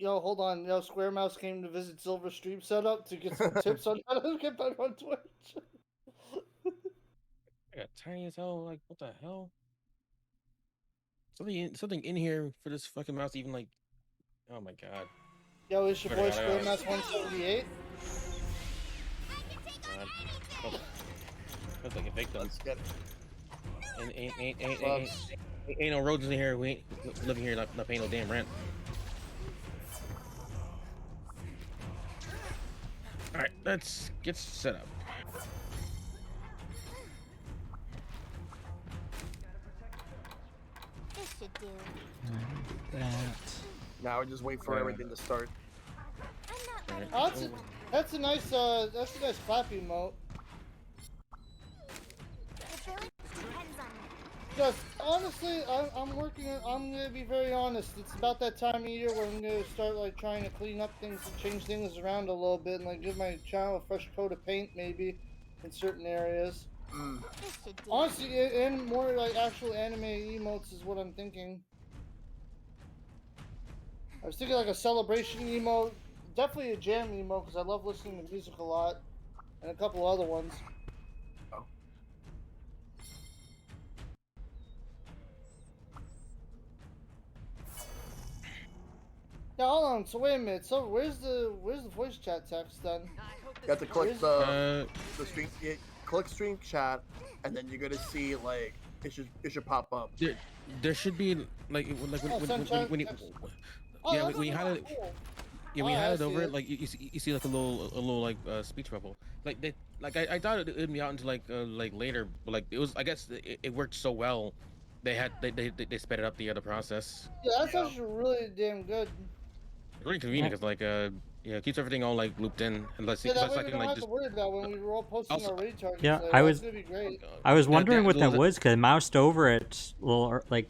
hold on. Square Mouse came to visit Silver Stream Setup to get some tips on how to get better on Twitch. I got tiny as hell. Like, what the hell? Something in here for this fucking mouse. Even like, oh my god. Yo, it's your boy I Square got Mouse 178. oh, that's like a victim. Let's get it. Ain't no roads in here. We ain't living here. Not paying no damn rent. All right, let's get set up. This should do. Now we just wait for everything to start. I'm not Oh, that's a nice clap emote. The village depends on me. Just honestly, I'm working. I'm gonna be very honest. It's about that time of year where I'm gonna start like trying to clean up things and change things around a little bit, and like give my channel a fresh coat of paint maybe in certain areas. This should do. Honestly, and more like actual anime emotes is what I'm thinking. I was thinking like a celebration emote, definitely a jam emote because I love listening to music a lot, and a couple other ones. Oh. Yeah, hold on. So wait a minute. So where's the voice chat text then? You have to click the stream, click stream chat, and then you're gonna see like it should pop up. There should be like when you when you had it. Yeah, we had it over. Like you see like a little like speech bubble. Like I thought it'd be out until like later, but like it was. I guess it worked so well. They sped it up the other process. Yeah, that's actually really damn good. It's really convenient because like it keeps everything all like looped in. Unless Yeah, that unless way I we can don't like have just. to worry about when we were all posting Also- our retards. Yeah, like, I that's was- gonna be great. I was wondering what that was was because I moused over it like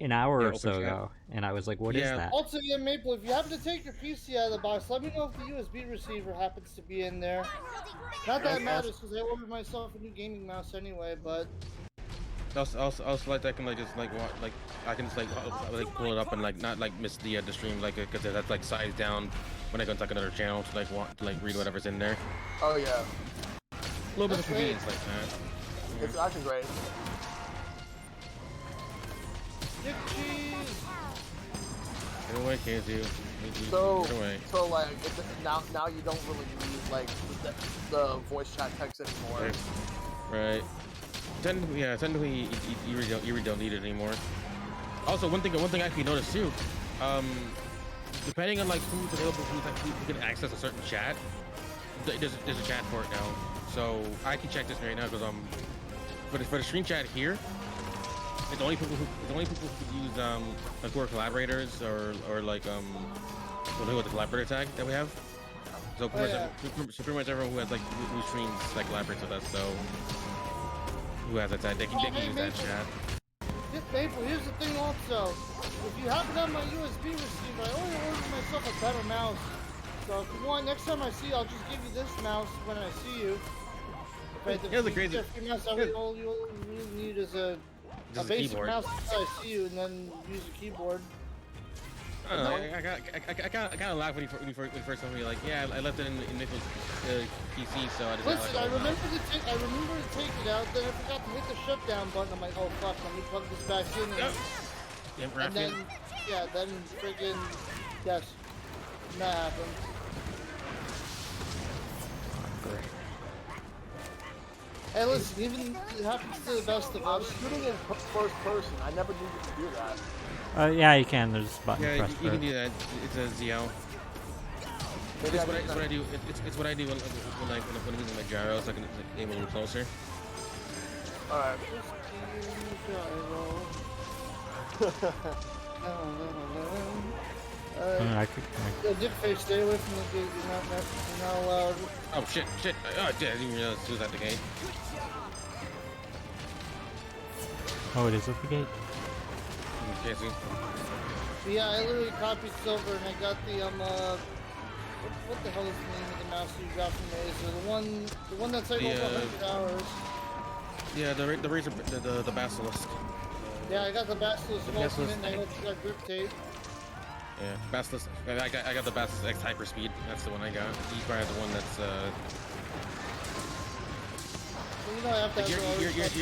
an hour Yeah, or open so chat. ago, and I was like, "What is Yeah. that?" Also, yeah, Maple, if you happen to take your PC out of the box, let me know if the USB receiver happens to be in there. Not that it matters because I ordered myself a new gaming mouse anyway, but Also like that can like just like I can just like pull it up and like not like miss the stream like because that's like size down when I go to like another channel to like read whatever's in there. Oh yeah, A little bit of That's great. convenience like that. it's actually great. Dick cheese. Get away, can't you? So Get away. like now you don't really need like the voice chat text anymore. Right. Technically, you really don't need it anymore. Also, one thing I actually noticed too, depending on like who's available, who can access a certain chat, there's a chat for it now. So I can check this right now because for the stream chat here, it's only people who could use like who are collaborators or like who with the collaborator tag that we have. So pretty much everyone who has like who streams like collaborates with us. So. Who has that tag? They can use that chat. Maple, here's the thing also. If you happen to have my USB receiver, I already ordered myself a better mouse. So if you want, next time I see you, I'll just give you this mouse when I see you. But Here's the crazy. Mouse, all you really need is a basic keyboard. mouse until I see you, and then use a keyboard. I don't know. I kind of laughed when you first told me like, yeah, I left it in Nicholas' PC, so I just. Listen, I remember to take it out. Then I forgot to hit the shutdown button. I'm like, oh fuck, let me plug this back in. And then, yeah, then friggin' yes, that happened. Great. Hey, listen, even it happens to the best of I'm us. shooting in first person. I never knew you could do that. Yeah, you can. There's a button Yeah, press you for can it. do that. It's a ZL. It's what I do. It's what I do when I'm using my gyro, so I can aim a little closer. All right. I could. Dick face, stay away from the gate. You're not allowed. Oh shit! Oh, I didn't even realize it was at the gate. Oh, it is at the gate. You can't see. Yeah, I literally copied Silver and I got the what the hell is the name of the mouse you got from Acer? The one that's like over 100 hours. Yeah, the razor, the basilisk. Yeah, I got the Basilisk The Ultimate Basilisk. and I got grip tape. Yeah, Basilisk. I got the Basilisk X Hyper Speed. That's the one I got. You probably have the one that's Well, you know, I have to have You're- I have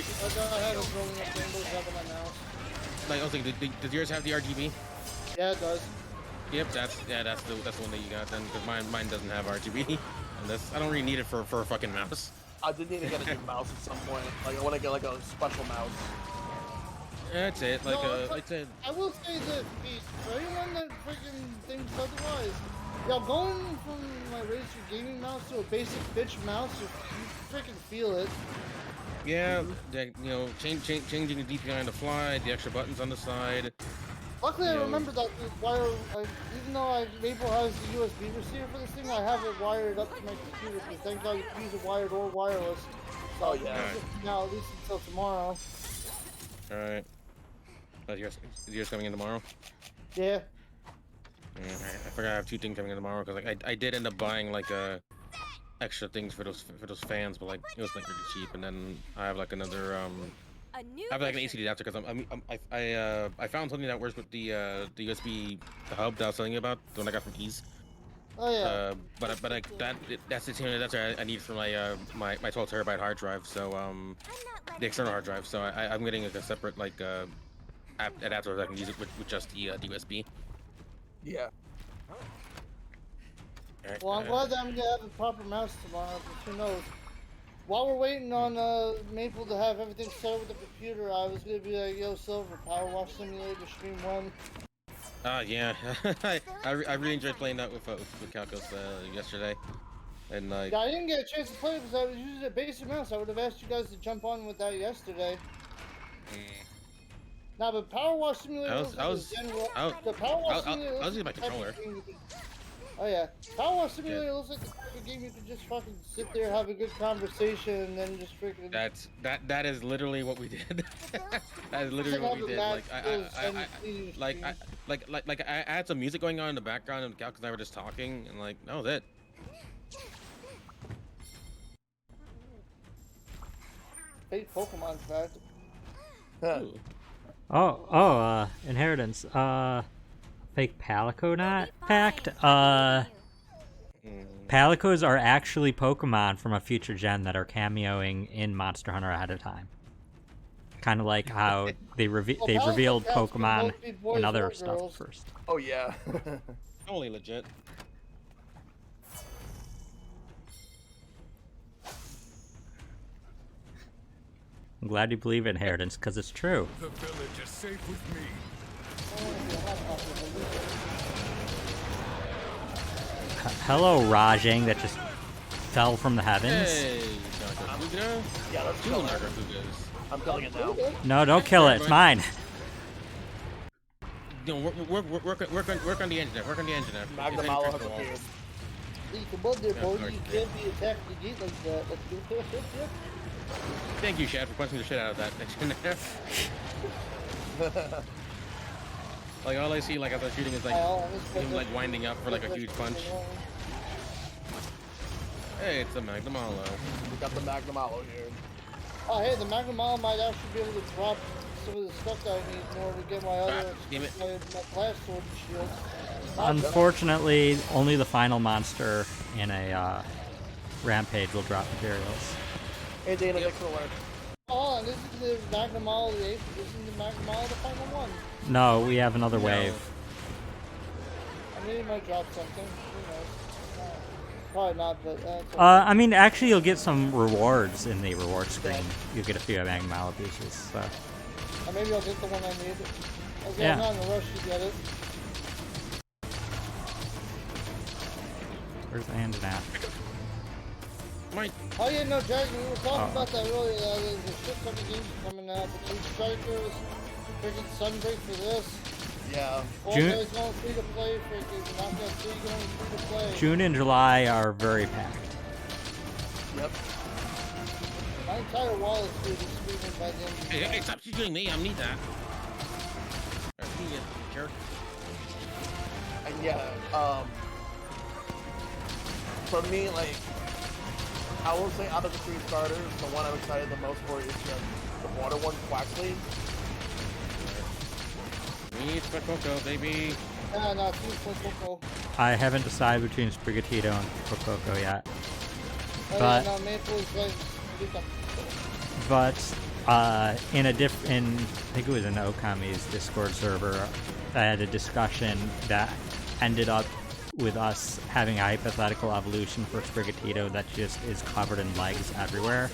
it rolling up rainbows up on my mouse. like I was thinking, does yours have the RGB? Yeah, it does. Yep, that's the one that you got then, because mine doesn't have RGB. And I don't really need it for a fucking mouse. I did need to get a new mouse at some point. Like, I want to get like a special mouse. That's it. Like No, like I said, I will say that Pete, for anyone that freaking thinks otherwise, y'all going from my Razer gaming mouse to a basic bitch mouse, you freaking feel it. yeah, you know, changing the DPI on the fly, the extra buttons on the side. Luckily, I You know. remember that the wire, even though Maple has the USB receiver for this thing, I have it wired up to my computer, because thank God you can use it wired or wireless. So Oh, yeah. now, at least until tomorrow. All right. Yours coming in tomorrow? Yeah. Yeah, I forgot I have 2 things coming in tomorrow because like I did end up buying like extra things for those fans, but like it was like really cheap. And then I have like another A new I have like an mission. AC adapter because I found something that works with the USB hub that I was telling you about, the one I got from Ease. Oh, yeah. That's the same adapter I need for my my 12 terabyte hard drive. So I'm not the letting external hard drive. So I'm getting like a separate like adapter that I can use it with just the USB. Yeah. Alright, Well, I'm glad that I'm gonna have a proper mouse tomorrow, but who knows. While we're waiting on Maple to have everything set up with the computer, I was gonna be like, yo, Silver, Power Wash Simulator Stream 1. Yeah, I really enjoyed playing that with Calcos yesterday, and like Yeah, I didn't get a chance to play it because I was using a basic mouse. I would have asked you guys to jump on with that yesterday. Nah, but Power Wash Simulator I was the Power Wash I Simulator was looks using my like the type of controller. game you could- Oh yeah, Power Wash Simulator looks like the type of game you could just fucking sit there, have a good conversation, and then just freaking. That is literally what we did. That is literally what we did. Like I had some music going on in the background, and Calcos and I were just talking, and like that was it. Fake Pokemon fact. Ooh. Inheritance. Fake Palico fact. Palicos are actually Pokemon from a future gen that are cameoing in Monster Hunter ahead of time. Kind of like how they revealed Pokemon and other stuff first. Oh yeah. Totally legit. I'm glad you believe Inheritance, because it's true. The village is safe with me. Hello, Rajang, that just fell from the heavens. Hey, Nagarfuga. Yeah, let's Two kill it. Nagarfugas. I'm killing it now. No, don't kill it. It's mine. You know, work on the engine. Work on the engine. Magnum Mallow has appeared. Come on there, boy. You can't be attacked the gate like that. Let's do it. Thank you, Shad, for punching the shit out of that engine there. Like all I see, like as I'm shooting, is like him like winding up for like a huge punch. Hey, it's a Magnum Mallow. We got the Magnum Mallow here. Oh, hey, the Magnum Mallow might actually be able to drop some of the stuff that I need in order to get my other damn it. my class sword and shield. Unfortunately, only the final monster in a rampage will drop materials. Hey Dana, thanks for the alert. Oh, and this is the Magnum Mallow, this is the Magnum Mallow, the final one. No, we have another wave. I mean, it might drop something. Who knows? Probably not, but okay. I mean, actually, you'll get some rewards in the reward screen. You'll get a few Magnum Mallow pieces. So. Or maybe I'll get the one I need. Okay, Yeah. I'm not in a rush to get it. Where's the hand now? Mike. Oh yeah, no, Dragon, we were talking about that earlier. There's a shit ton of games coming out. The Two Strikers, freaking Sunbreak for this. Yeah. All June- guys going free to play, freaking Knockout 3 going free to play. June and July are very packed. Yep. My entire wallet's going to be screaming by the end of the Hey, stop shooting me. I need that. Jerk. And yeah, for me, like, I will say out of the 3 starters, the one I'm excited the most for is the water one, Quaxley. It's Coco, baby. Yeah, no, it's Coco. I haven't decided between Sprigatito and Fuecoco yet. Oh, But- yeah, no, Maple is like. But in I think it was in Okami's Discord server, I had a discussion that ended up with us having a hypothetical evolution for Sprigatito that just is covered in legs everywhere.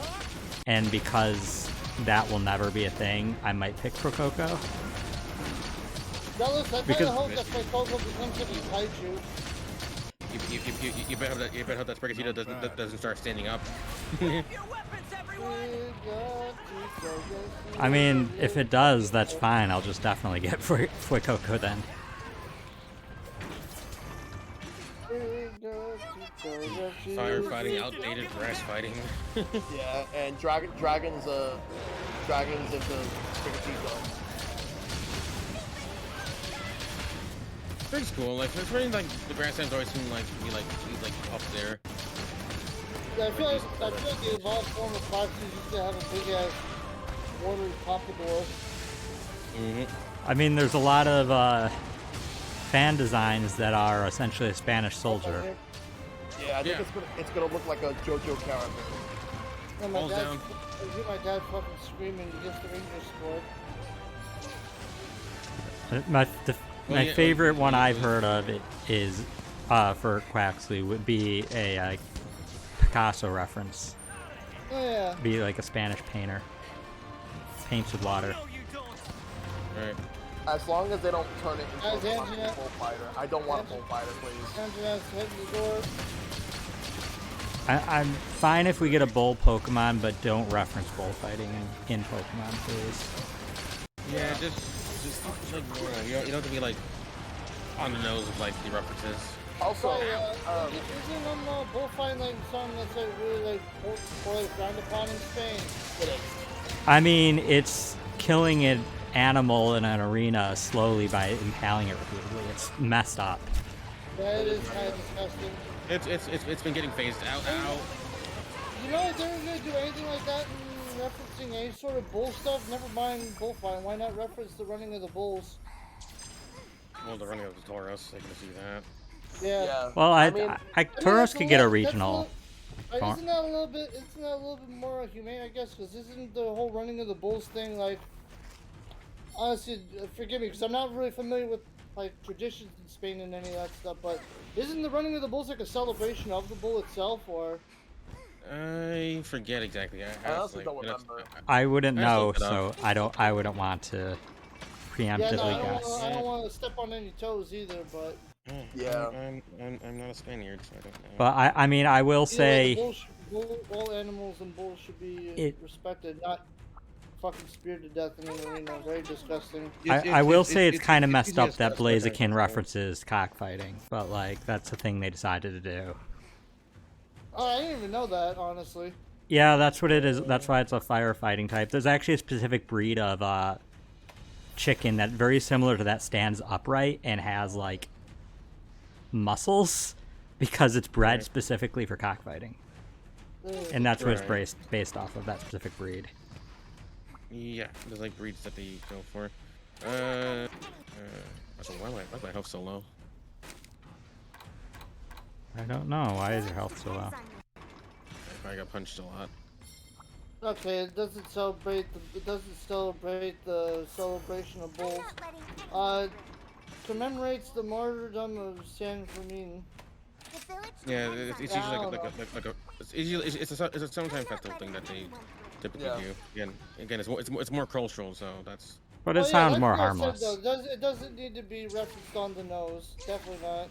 And because that will never be a thing, I might pick Fuecoco. Dallas, I Because- kinda hope that Coco becomes a kaiju. You better hope that Sprigatito doesn't start standing up. I mean, if it does, that's fine. I'll just definitely get Fuecoco then. Firefighting, outdated grass fighting. Yeah, and dragons into Sprigatito. Pretty cool. Like, it's really like the grasslands always seem like to be like up there. Yeah, I feel like the evolved form of Foxy used to have a big ass watery pompadour. I mean, there's a lot of fan designs that are essentially a Spanish soldier. Yeah, I think it's gonna look like a JoJo character. And my Balls dad, down. I hear my dad fucking screaming against the Rangers squad. My favorite one I've heard of is for Quaxley would be a Picasso reference. Oh yeah. Be like a Spanish painter. Paints with water. Right. As long as they don't turn it into a fucking Antoinette. bullfighter. I don't want a bullfighter, please. Antoinette's hitting the door. I'm fine if we get a bull Pokemon, but don't reference bullfighting in Pokemon, please. Yeah, just ignore them. You don't have to be like on the nose of like the references. Also, isn't bullfighting like something that's like really like frowned upon in Spain? it is. I mean, it's killing an animal in an arena slowly by impaling it repeatedly. It's messed up. Yeah, it is kind of disgusting. It's been getting phased out now. You know, if they're gonna do anything like that in referencing any sort of bull stuff, never mind bullfighting. Why not reference the running of the bulls? Well, the running of the Tauros, I can see that. Yeah. Well, I mean, Tauros could get a regional. Isn't that a little bit more humane, I guess? Because isn't the whole running of the bulls thing like? Honestly, forgive me, because I'm not really familiar with like traditions in Spain and any of that stuff. But isn't the running of the bulls like a celebration of the bull itself, or? I forget exactly. I honestly don't remember. I wouldn't I know, looked it so up. I wouldn't want to Yeah, preemptively no, guess. I don't want to step on any toes either, but. Yeah. I'm not a Spaniard, so I don't know. But I mean, I will say. All animals and bulls should be respected, not fucking speared to death in an arena. Very disgusting. I will say it's kind of messed easy up as that possible, Blaziken so- references cockfighting, but like that's the thing they decided to do. Oh, I didn't even know that, honestly. Yeah, that's what it is. That's why it's a firefighting type. There's actually a specific breed of chicken that very similar to that stands upright and has like muscles because it's bred specifically for cockfighting. And that's what it's based off of, that specific breed. Yeah, there's like breeds that they go for. So why's my health so low? I don't know. Why is your health so low? I got punched a lot. Okay, it doesn't celebrate the celebration of bulls. Commemorates the martyrdom of San Fermin. Yeah, it's usually it's a sometime festival thing that they typically do. Again, it's more cultural, so that's. But it sounds like more what I harmless. said, though, it doesn't need to be referenced on the nose. Definitely not.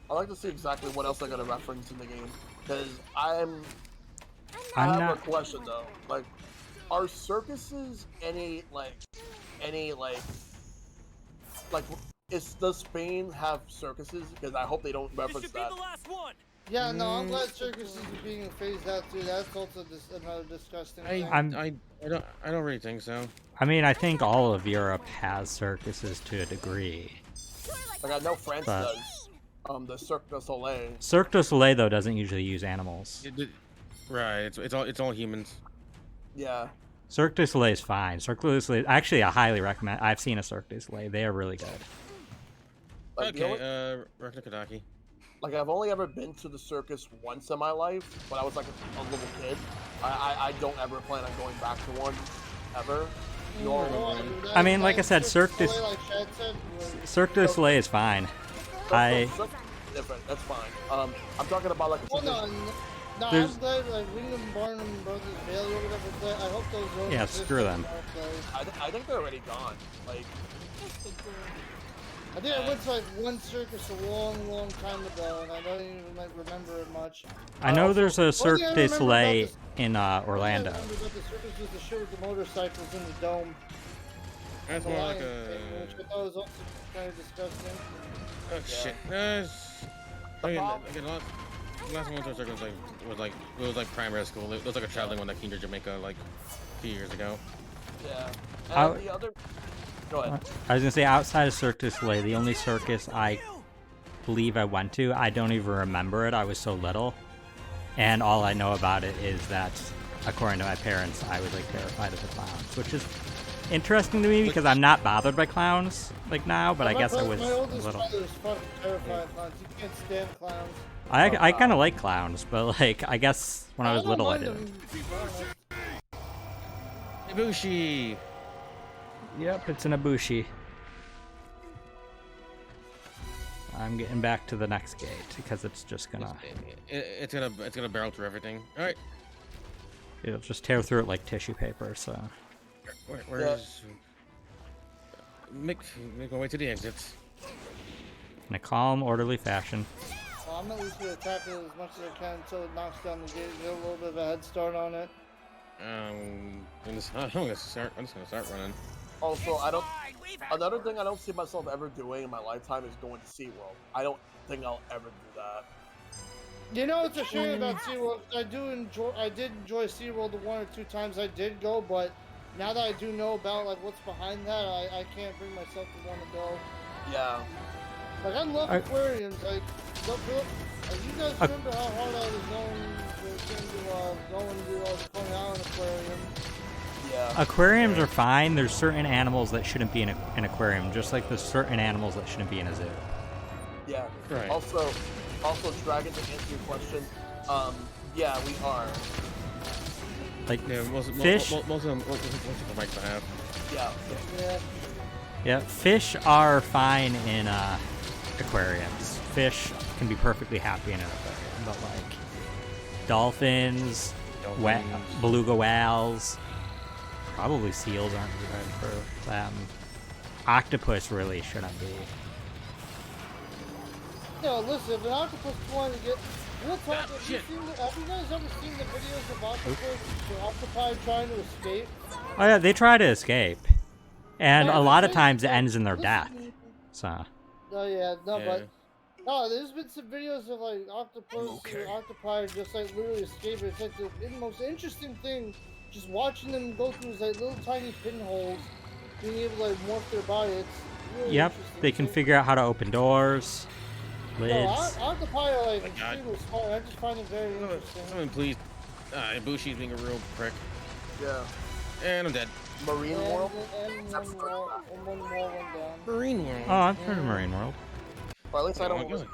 I'd like to see exactly what else they're gonna reference in the game, because I I'm have not. a question though. Like, are circuses any does Spain have circuses? Because I hope they don't reference that. Yeah, no, I'm glad circuses are being phased out too. That's also just another disgusting thing. I don't really think so. I mean, I think all of Europe has circuses to a degree. Like I know France But- does. The Cirque du Soleil. Cirque du Soleil though doesn't usually use animals. Right, it's all humans. Yeah. Cirque du Soleil is fine. Cirque du Soleil, actually, I highly recommend. I've seen a Cirque du Soleil. They are really good. Like, the only- Okay, Raknakadaki. like I've only ever been to the circus once in my life, when I was like a little kid. I don't ever plan on going back to one, ever. I mean, like I said, Cirque du Soleil is fine. Circus is different. That's fine. I'm talking about like a Hold tradition. on. No, There's- I'm glad like Wingdom Barnum Brothers Bailey or whatever. But I hope those. Yeah, exist screw them. anymore, I think they're already gone. Like, This should do. I think I went to like one circus a long time ago, and I don't even like remember it much. I know there's a One Cirque thing I du remember Soleil about in Orlando. I remember about the circus was the show with the motorcycles in the dome. That's The more like Lion a. King, which I thought was also kind of disgusting. Oh shit. I mean, again, last one to a circle was like primary school. It was like a traveling one that came to Jamaica like a few years ago. yeah. Out- And the other. Go ahead. I was gonna say, outside of Cirque du Soleil, the only circus I believe I went to, I don't even remember it. I was so little, and all I know about it is that, according to my parents, I was like terrified of the clowns, which is interesting to me because I'm not bothered by clowns like now, but I guess I was My a oldest little. brother is fucking terrified of clowns. He can't stand clowns. I kind of like clowns, but like I guess when I was don't little I mind didn't. them, to be honest. Ibushi. Yep, it's an Ibushi. I'm getting back to the next gate because it's just gonna. It's gonna barrel through everything. All right. It'll just tear through it like tissue paper. So. Where's make my way to the exits. In a calm, orderly fashion. Well, I'm at least gonna attack it as much as I can until it knocks down the gate. Get a little bit of a head start on it. I'm just gonna start running. Also, another thing I don't see myself ever doing in my lifetime is going to SeaWorld. I don't think I'll ever do that. You know, it's a shame about SeaWorld. I did enjoy SeaWorld the 1 or 2 times I did go, but now that I do know about like what's behind that, I can't bring myself to want to go. Yeah. Like I love aquariums. Like, you guys remember how hard I was going to Coney Island Aquarium? Yeah. Aquariums are fine. There's certain animals that shouldn't be in an aquarium, just like there's certain animals that shouldn't be in a zoo. Yeah. Right. Also, Dragon, to answer your question, yeah, we are. Like Yeah, fish. Most of them might have. Yeah. Yeah. Yeah, fish are fine in aquariums. Fish can be perfectly happy in an aquarium, but like dolphins, beluga whales, probably seals aren't good for them. Octopus really shouldn't be. No, listen, if an octopus wanted to get... Real talk, have you guys ever seen the videos of octopi trying to escape? Oh yeah, they try to escape, and Yeah, a lot of they- times it ends in their listen, death. So Oh yeah, no, Yeah. but no, there's been some videos of like octopi just like literally escaping. It's like the most interesting thing, just watching them go through these like little tiny pinholes, being able to like morph their body. It's really yep, interesting they can thing. figure out how to open doors, lids. No, octopi are like My God. extremely smart. I just find it very interesting. Someone please. Ibushi's being a real prick. Yeah. And I'm dead. Marine World. And one more, one down. Marine World. Oh, I've heard of Marine World. Or at least I don't. Long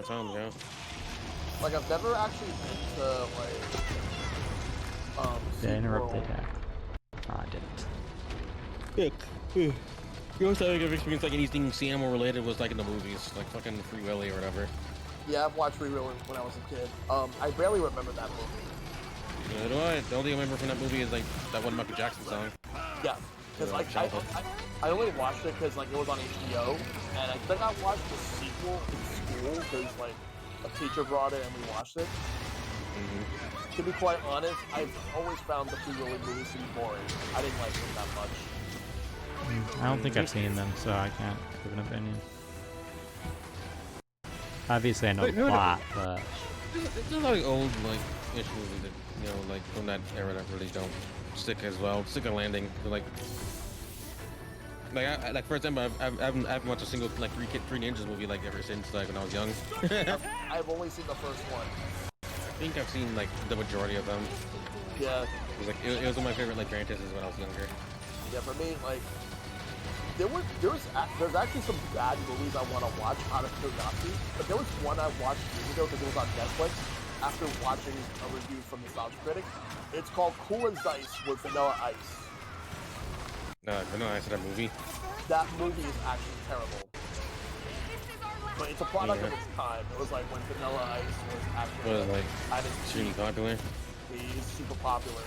time ago. Like, I've never actually been to like. Did I interrupt the SeaWorld. attack? Oh, I didn't. The most I've experienced like anything animal related was like in the movies, like fucking Free Willy or whatever. Yeah, I've watched Free Willy when I was a kid. I barely remember that movie. So do I. The only thing I remember from that movie is like that one Michael Jackson song. Yeah, because like I only watched it because like it was on HBO, and I think I watched the sequel in school because like a teacher brought it and we watched it. To be quite honest, I've always found the Free Willy movies to be boring. I didn't like them that much. I don't think I've seen them, so I can't give an opinion. Obviously, I know the plot, but There's a lot of old like ish movies that you know like from that era that really don't stick as well. Stick a landing. They're like for example, I haven't watched a single like Three Ninjas movie like ever since like when I was young. I've only seen the first one. I think I've seen like the majority of them. Yeah. It was one of my favorite like Rampages when I was younger. Yeah, for me, like, there's actually some bad movies I want to watch out of curiosity, but there was one I watched years ago because it was on Netflix after watching a review from the Sound Critic. It's called Cool as Ice with Vanilla Ice. Vanilla Ice, that movie. That movie is actually terrible. But it's a product of its time. It was like when Vanilla Ice was actually like extremely popular. He's super popular.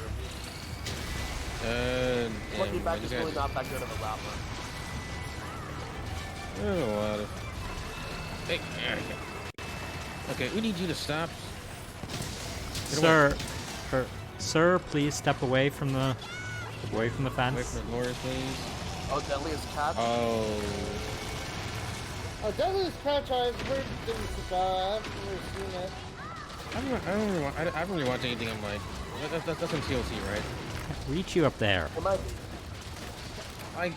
Looking back, he's really not that good of a rapper. There's a lot of. Hey, okay, we need you to stop. Sir, please step away from the fence. Away from the doors, please. Oh, Deadliest Catch? Oh. Deadliest Catch, I've heard things about. I've never seen it. I haven't really watched anything. I'm like, that's on TLC, right? Reach you up there. It might be. I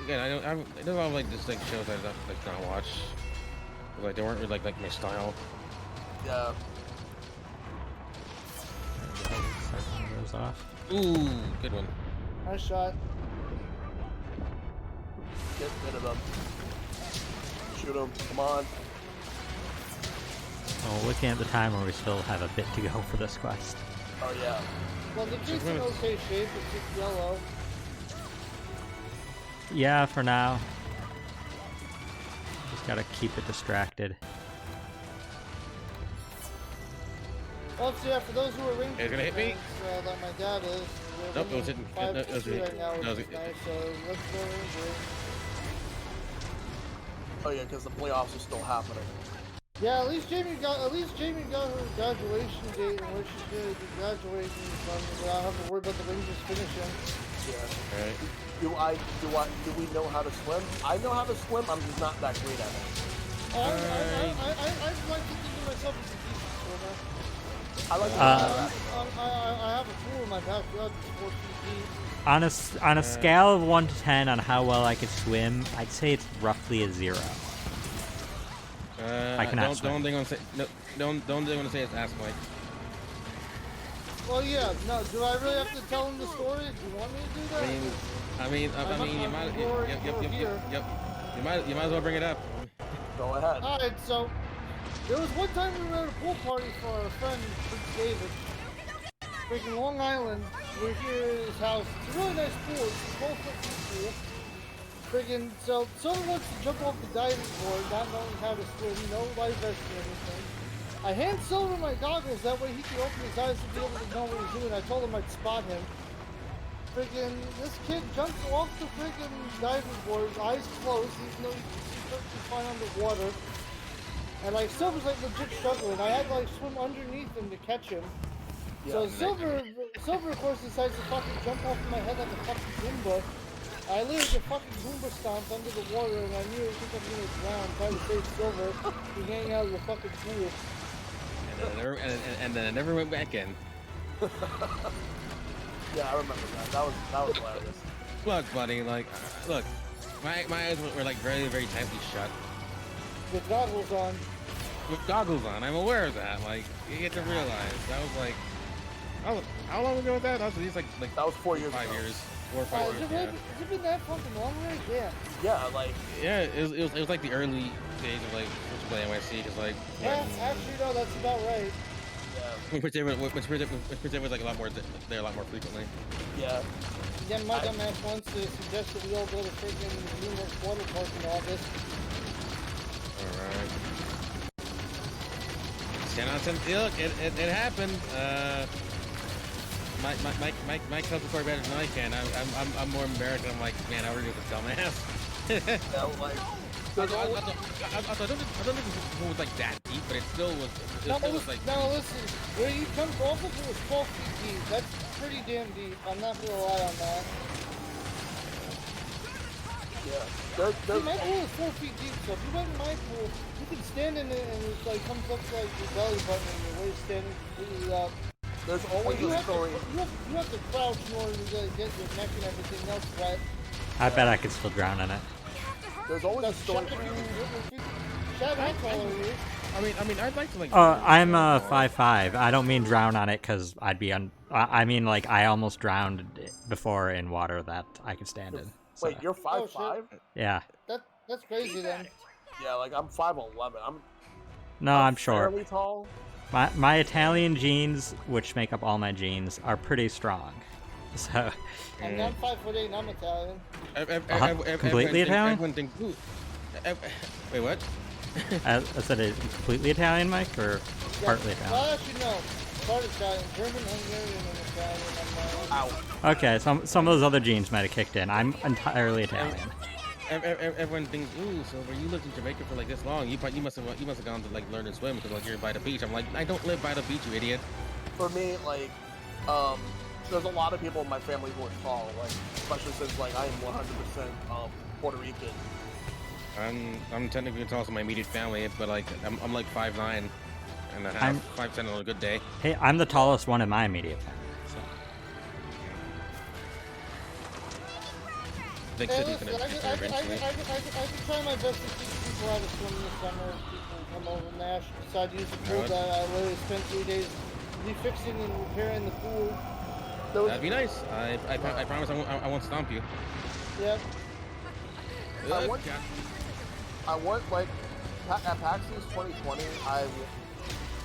there's a lot of like just like shows I don't watch. Like they weren't really like my style. Yeah. Goes off. Ooh, good one. Nice shot. Get rid of them. Shoot him. Come on. Oh, looking at the timer, we still have a bit to go for this quest. Oh yeah. Well, the tree's in okay shape. It's just yellow. Yeah, for now. Just gotta keep it distracted. Well, so yeah, for those who are ring It's gonna hit me. Like my dad is. Nope, it was hitting. Five It was right now, which no, is nice. So let's go Rangers. Oh yeah, because the playoffs are still happening. Yeah, at least Jamie got her graduation date and where she's gonna be graduating from. I don't have to worry about the Rangers finishing. Yeah. Right. Do we know how to swim? I know how to swim. I'm just not that great at it. I'd like to think of myself as a decent swimmer. I like to I have a pool in my backyard that's 4 feet deep. On a scale of 1 to 10 on how well I could swim, I'd say it's roughly a 0. I cannot swim. Don't say it's ass Mike. Well, yeah. No, do I really have to tell him the story? Do you want me to do that? I mean, you might. Yep. You might as well bring it up. Go ahead. All right. So there was one time we were at a pool party for our friend Prince David. Freaking Long Island. We're here at his house. It's a really nice pool. It's a 12-foot pool. Friggin' so someone wants to jump off the diving board, not knowing how to swim, no life vest or anything. I hand Silver my goggles, that way he can open his eyes to be able to know what he's doing. I told him I'd spot him. Friggin' this kid jumped off the friggin' diving board, eyes closed, even though he can see perfectly fine underwater. And like Silver's like legit struggling. I had to like swim underneath him to catch him. So Silver of course decides to fucking jump off my head like a fucking Goomba. I literally just fucking Goomba stomped under the water and I knew I think I'm gonna drown, trying to save Silver. He hang out of the fucking pool. And then it never went back in. Yeah, I remember that. That was hilarious. Look, buddy, like, look, my eyes were like very, very tightly shut. With goggles on. With goggles on, I'm aware of that. Like, you get to realize that was like, how long ago was that? That was at least like that was 4 years 5 ago. years. 4 or 5 years. Has it been that fucking long already? Yeah. Yeah, like. Yeah, it was like the early days of like play NYC, because like. Yeah, actually, no, that's about right. Yeah. Which was like a lot more there a lot more frequently. Yeah. Yeah, my dumbass wants to suggest that we all go to freaking numerous water park in August. Alright. 10 out of 10. Look, it happened. Mike tells the story better than I can. I'm more embarrassed. I'm like, man, I already was a dumbass. Yeah, like. I don't think it was like that deep, but it still was. Now listen, where you jumped off of it was 12 feet deep. That's pretty damn deep. I'm not gonna lie on that. Yeah. See, my pool is 4 feet deep, so if you went in my pool, you can stand in it and it like comes up to like your belly button and your waist standing completely up. There's always a story. You have to crouch in order to get your neck and everything else wet. I bet I could still drown in it. There's always a story. Shad, I call you. I mean, I'd like to like. I'm 5'5". I don't mean drown on it because I'd be on. I mean like I almost drowned before in water that I could stand in. So, Wait, you're 5'5"? shit. yeah. That's crazy then. Yeah, like I'm 5'11". No, I'm short. Fairly tall. My Italian genes, which make up all my genes, are pretty strong. So. I'm 5'8" and I'm Italian. Completely Italian? Everyone thinks, ooh, wait, what? I said it completely Italian, Mike, or partly Italian? Well, actually, no. Part Italian, German, Hungarian, and Italian. Ow. Okay, some of those other genes might have kicked in. I'm entirely Italian. Everyone thinks, ooh, so when you lived in Jamaica for like this long, you must have gone to like learn to swim because like you're by the beach. I'm like, I don't live by the beach, you idiot. For me, like, there's a lot of people in my family who are tall, like, especially since like I am 100% Puerto Rican. I'm technically tall to my immediate family, but like I'm like 5'9" and a half, I'm 5'10" on a good day. Hey, I'm the tallest one in my immediate family. So. Big Hey, city's listen, gonna I get can there eventually. try my best to teach people how to swim this summer. People come over and they actually decide to use the pool Alright. that I literally spent 3 days refixing and repairing the pool. That'd be nice. I promise I won't stomp you. Yep. I want like at PAX East 2020.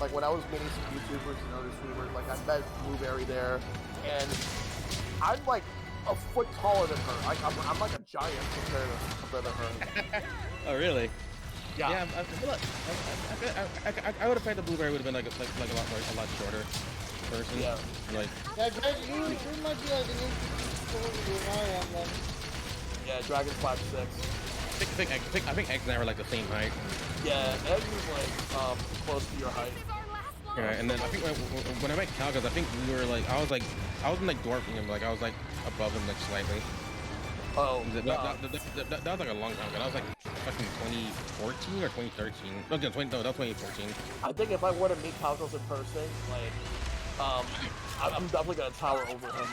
Like when I was meeting some YouTubers and other streamers, like I met Blueberry there, and I'm like a foot taller than her. Like I'm like a giant compared to her. Oh really? Yeah. Yeah. I would have thought the Blueberry would have been like a lot shorter person. Yeah. Like. Yeah, Greg, you might be like an inch shorter than I am then. Yeah, Dragon's 5'6". I think Egg and I were like the same height. Yeah, Egg is like close to your height. Yeah, and then I think when I met Calgus, I think we were like I wasn't like dwarfing him, like I was like above him like slightly. Oh. That was like a long time ago. That was like fucking 2014 or 2013. No, that was 2014. I think if I were to meet Calcos in person, like, I'm definitely gonna tower over him.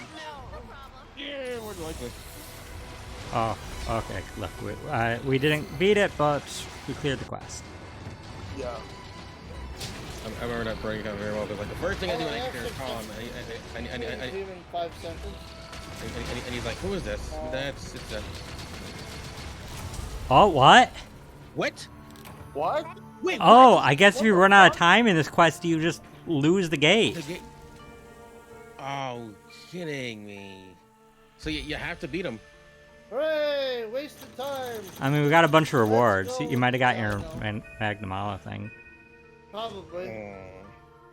Yeah, more than likely. Oh, okay. Look, we didn't beat it, but we cleared the quest. Yeah. I remember that break down very well because like the first thing I do when I get there is call him, Even 5 seconds. and he's like, "Who is this?" It's a Oh, what? what? What? Wait. Oh, I guess if you run out of time in this quest, you just lose the gate. Oh, kidding me. So you have to beat him. Hooray! Wasted time. I mean, we got a bunch of rewards. go. You might have got your Yeah, Magnamala thing. Probably.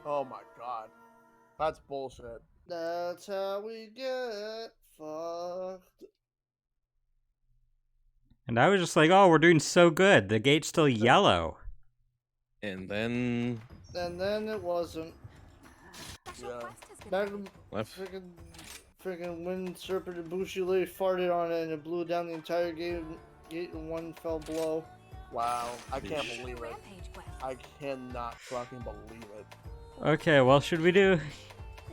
Oh my god. That's bullshit. That's how we get fucked. And I was just like, oh, we're doing so good. The gate's still yellow. And then And then it wasn't. Yeah. left. Freaking wind serpent and Bushile farted on it and it blew down the entire gate in one fell blow. Wow. I can't Yeesh. believe it. I cannot fucking believe it. Okay, well, should we do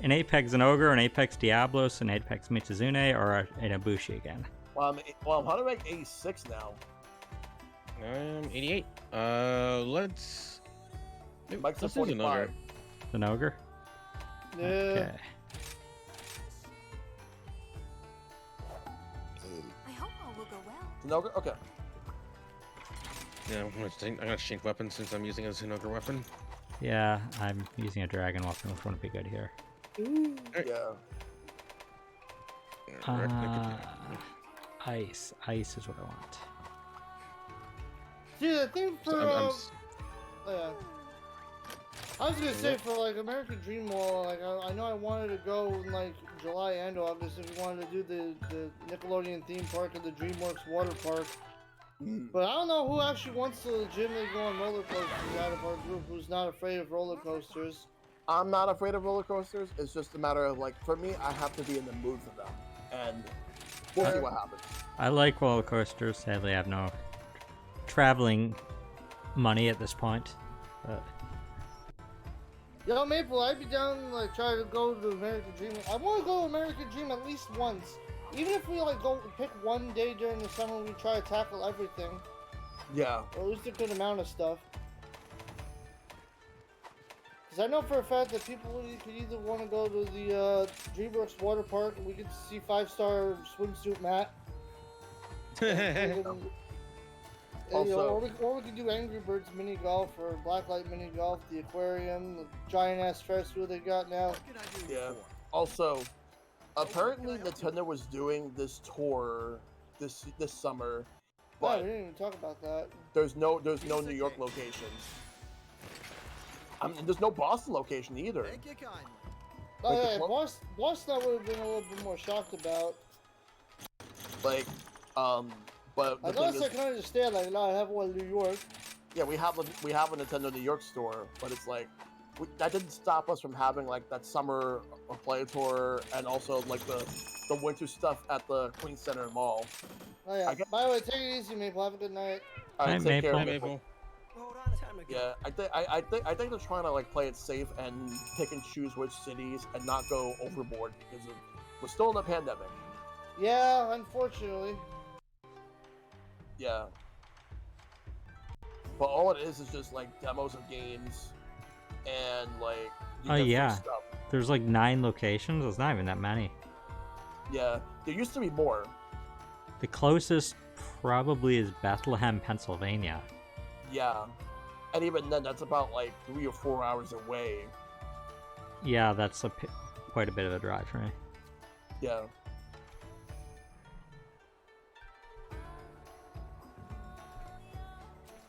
an Apex an Ogre, an Apex Diablos, an Apex Mitsuzune, or an Ibushi again? Well, I'm how to rank 86 now. 88. Let's. Mike's Let's at do an 45. Ogre. An Ogre? Yeah. Okay. I hope all will go well. No, okay. Yeah, I'm gonna change weapon since I'm using a Zinogre weapon. Yeah, I'm using a dragon weapon, which wouldn't be good here. Yeah. Ice. Ice is what I want. Dude, I think for yeah. I was gonna say Yeah. for like American Dream Wall, like I know I wanted to go in like July and August if we wanted to do the Nickelodeon theme park and the DreamWorks water park. But I don't know who actually wants to legitimately go on roller coasters out of our group who's not afraid of roller coasters. I'm not afraid of roller coasters. It's just a matter of like, for me, I have to be in the mood for them, and we'll see what happens. I like roller coasters. Sadly, I have no traveling money at this point. But Yo, Maple, I'd be down like try to go to American Dream. I want to go to American Dream at least once. Even if we like go pick one day during the summer, we try to tackle everything, Yeah. or at least a good amount of stuff. Because I know for a fact that people could either want to go to the DreamWorks water park and we get to see 5-star swimsuit Matt. Also- or we could do Angry Birds mini golf or Blacklight mini golf, the aquarium, the giant ass Ferris wheel they got now. Yeah. Also, apparently Nintendo was doing this tour this summer, Oh, but we didn't even talk about that. there's no New York locations. I mean, there's no Boston location either. Oh Like, yeah, Boston I would have been a little bit more shocked about. Like, but the I thing guess is, I can understand, like, no, I have one in New York. yeah, we have a Nintendo New York store, but it's like that didn't stop us from having like that summer play tour and also like the winter stuff at the Queen Center Mall. Oh yeah. I get- By the way, take it easy, Maple. Have a good night. All right, Hi, take care, Maple. Maple. Yeah, I think they're trying to like play it safe and pick and choose which cities and not go overboard because we're still in a pandemic. Yeah, unfortunately. Yeah. But all it is just like demos of games and like you Oh, get free yeah. stuff. There's like 9 locations. There's not even that many. Yeah, there used to be more. The closest probably is Bethlehem, Pennsylvania. Yeah. And even then that's about like 3 or 4 hours away. Yeah, that's quite a bit of a drive for me. Yeah.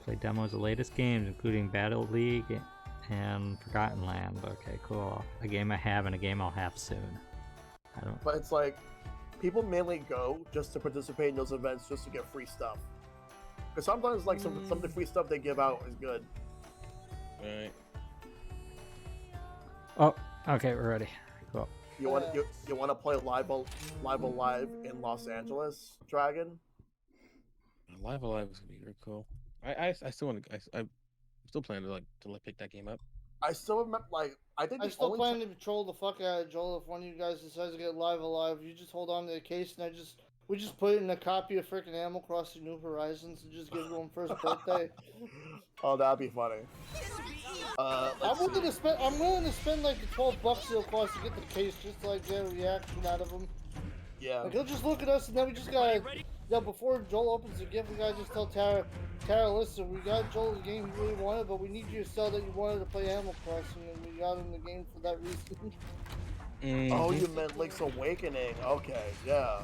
Play demos of the latest games, including Battle League and Forgotten Land. Okay, cool. A game I have and a game I'll have soon. I don't. But it's like people mainly go just to participate in those events just to get free stuff. Because sometimes like some of the free stuff they give out is good. Alright. Oh, okay, we're ready. Cool. You want you want to play Live Alive in Los Angeles, Dragon? Live Alive is gonna be very cool. I still want to. I'm still planning to pick that game up. I still remember, like, I think I the still only plan to troll the fuck out of Joel if one of you guys decides to get Live Alive. You just hold on to the case and we just put it in a copy of frickin' Animal Crossing New Horizons and just give it to him for his birthday. Oh, that'd be funny. I'm willing to spend like the $12 it'll cost to get the case just to like get a reaction out of him. Yeah. Like he'll just look at us and then we just gotta, before Joel opens the gift, we gotta just tell Tara, listen, we got Joel the game he really wanted, but we need you to sell that you wanted to play Animal Crossing, and we got him the game for that reason. Oh, you meant Link's Awakening. Okay, yeah.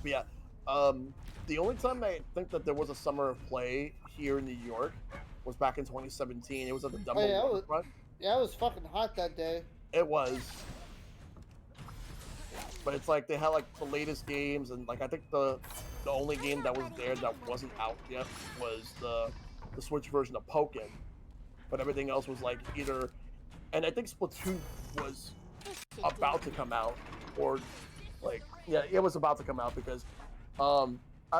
But yeah. The only time I think that there was a summer of play here in New York was back in 2017. It was at the Dumbo Waterfront. Yeah, it was fucking hot that day. It was. But it's like they had like the latest games, and like I think the only game that was there that wasn't out yet was the Switch version of Pokken. But everything else was like either, and I think Splatoon was about to come out, or like yeah, it was about to come out because I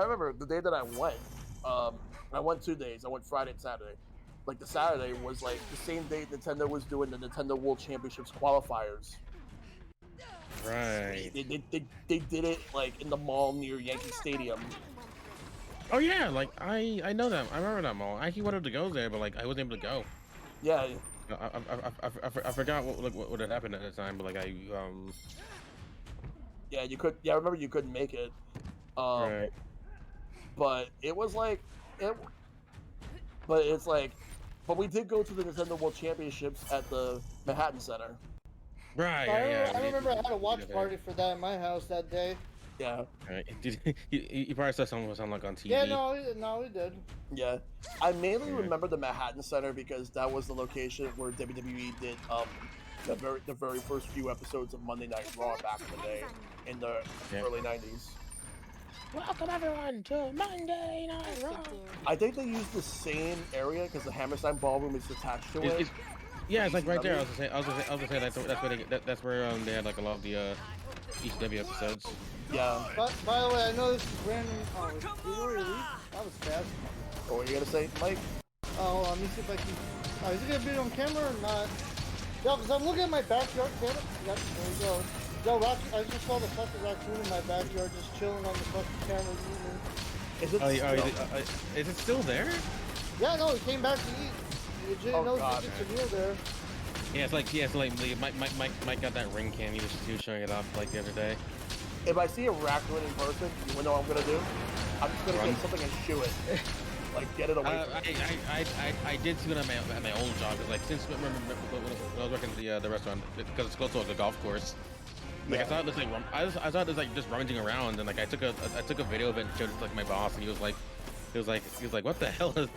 remember the day that I went 2 days. I went Friday and Saturday. Like the Saturday was like the same day Nintendo was doing the Nintendo World Championships qualifiers. Right. They did it like in the mall near Yankee Stadium. Oh yeah, like I know that. I remember that mall. I actually wanted to go there, but like I wasn't able to go. Yeah. I forgot what had happened at the time, but like Yeah, you could. Yeah, I remember you couldn't make it. Right. But it was like it. But it's like, but we did go to the Nintendo World Championships at the Manhattan Center. Right. I remember I had a watch party for that at my house that day. Yeah. Right. You probably saw someone like on TV. Yeah, no, we did. Yeah, I mainly remember the Manhattan Center because that was the location where WWE did the very first few episodes of Monday Night Raw back in the day in the early 90s. Welcome everyone to Monday Night Raw. I think they used the same area because the Hammerstein Ballroom is attached to it. Yeah, it's like right there. I was gonna say that's where they had like a lot of the ECW episodes. Yeah. By the way, I know this is random. Oh, did you already leave? That was fast. What were you gonna say, Mike? Oh, let me see if I can. Oh, is it gonna be on camera or not? Yo, because I'm looking at my backyard camera. Yep, there we go. Yo, Rocky, I just saw the fucking raccoon in my backyard just chilling on the fucking camera eating. Is it? Is it still there? Yeah, no, he came back to eat. Legit Oh, knows God, he gets a meal there. Yeah, it's like Mike got that ring cam. He was showing it off like the other day. If I see a raccoon in person, you know what I'm gonna do? I'm just gonna get something and shoo it. Like, get it away from me. I did see it at my old job. Cause like since when I was working at the restaurant, because it's close to like a golf course. Like I thought it was like I thought it was like just rummaging around, and like I took a video of it and showed it to like my boss, and he was like, what the hell is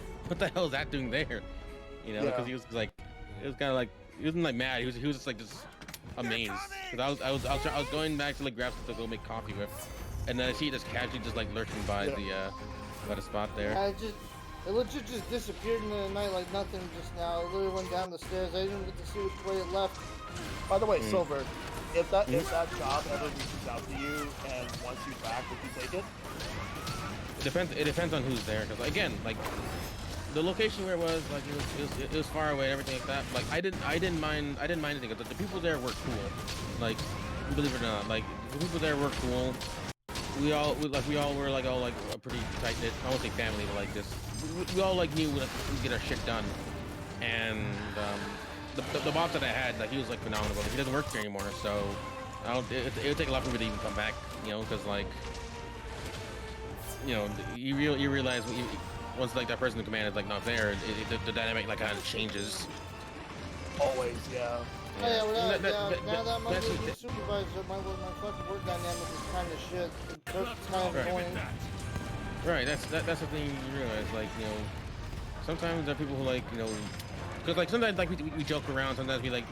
that doing there? You know, because he was like, it was kind of like he wasn't like mad. He was just like just amazed. Because I was going back to like grab stuff to go make coffee with, and then I see it just casually just like lurking by the spot there. It legit just disappeared in the night like nothing just now. It literally went down the stairs. I didn't get to see which way it left. By the way, Silver, if that job ever reaches out to you and wants you back, would you take it? It depends on who's there. Because again, like the location where it was, like it was far away and everything like that. Like I didn't mind anything. The people there were cool. Like believe it or not, like the people there were cool. We all were like all like a pretty tight knit. I won't say family, but like this. We all like knew we'd get our shit done. And the boss that I had, like he was like phenomenal. But he doesn't work here anymore, so it would take a lot for me to even come back. You know, because like you realize once like that person in command is like not there, the dynamic like kind of changes. Always, yeah. Oh yeah, now that my new supervisor, my fucking work dynamic is kind of shit. It's kind of annoying. Right, that's the thing you realize, like, sometimes there are people who like, because like sometimes like we joke around, sometimes we like,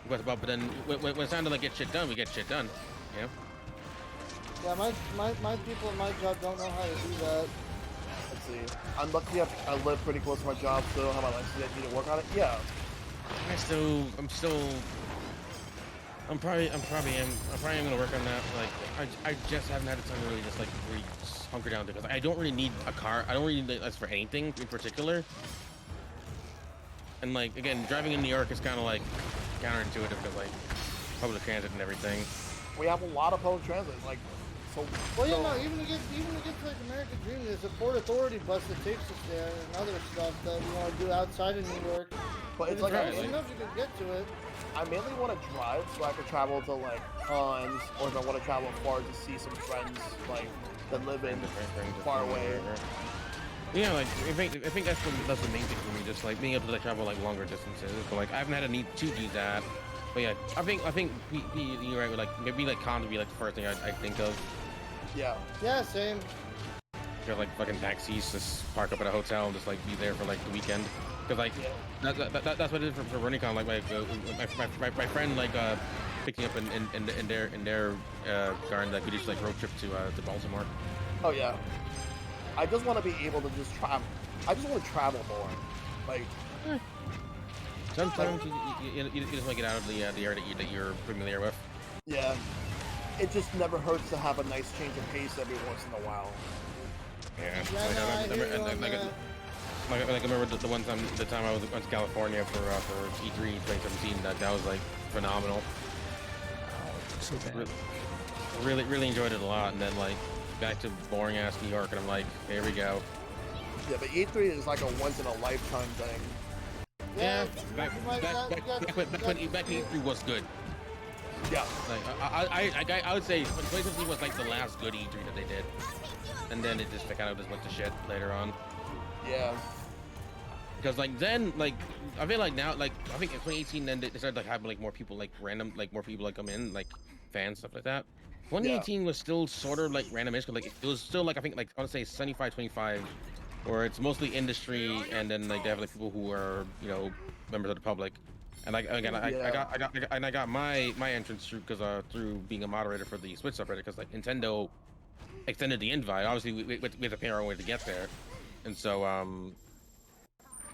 what's about, but then when it's time to like get shit done, we get shit done, you know? Yeah, my people at my job don't know how to do that. Let's see. I'm lucky I live pretty close to my job, so how about I need to work on it? Yeah. I'm probably gonna work on that. Like, I just haven't had the time to really just like really hunker down because I don't really need a car. I don't really need this for anything in particular. And like again, driving in New York is kind of like counterintuitive because like public transit and everything. We have a lot of public transit, like. So, well, yeah, no, even to get to like American Dream, there's a Port Authority bus that takes us there and other stuff that we want to do outside of New York. But it's like enough you can get to it. I mainly want to drive so I can travel to like cons, or if I want to travel far to see some friends like that live in far away. Yeah, like I think that's the main thing for me, just like being able to like travel like longer distances. But like I haven't had a need to do that. But yeah, I think you're right. With like maybe like cons would be like the first thing I think of. Yeah. Yeah, same. Got like fucking taxis, just park up at a hotel and just like be there for like the weekend. Cause like that's what I did for RunnyCon. Like my friend like picked me up in their car and like we just like road trip to Baltimore. Oh yeah. I just want to be able to just travel. I just want to travel more. Like. Sometimes you just want to get out of the area that you're familiar with. Yeah. It just never hurts to have a nice change of pace every once in a while. Yeah. I remember the time I went to California for E3 2017. That was like phenomenal. Oh, so bad. Really enjoyed it a lot, and then like back to boring ass New York, and I'm like, here we go. Yeah, but E3 is like a once in a lifetime thing. Yeah, back when E3 was good. Yeah. Like I would say 2017 was like the last good E3 that they did, and then it just kind of just went to shit later on. Yeah. Because like then like I feel like now like I think in 2018 then they started like having like more people like random like more people like come in like fans stuff like that. 2018 was still sort of like randomish, like it was still like I think like I want to say 75-25, where it's mostly industry and then like they have like people who are members of the public. And like again, I got my entrance through because through being a moderator for the Switch subreddit because like Nintendo extended the invite. Obviously we had to pay our way to get there, and so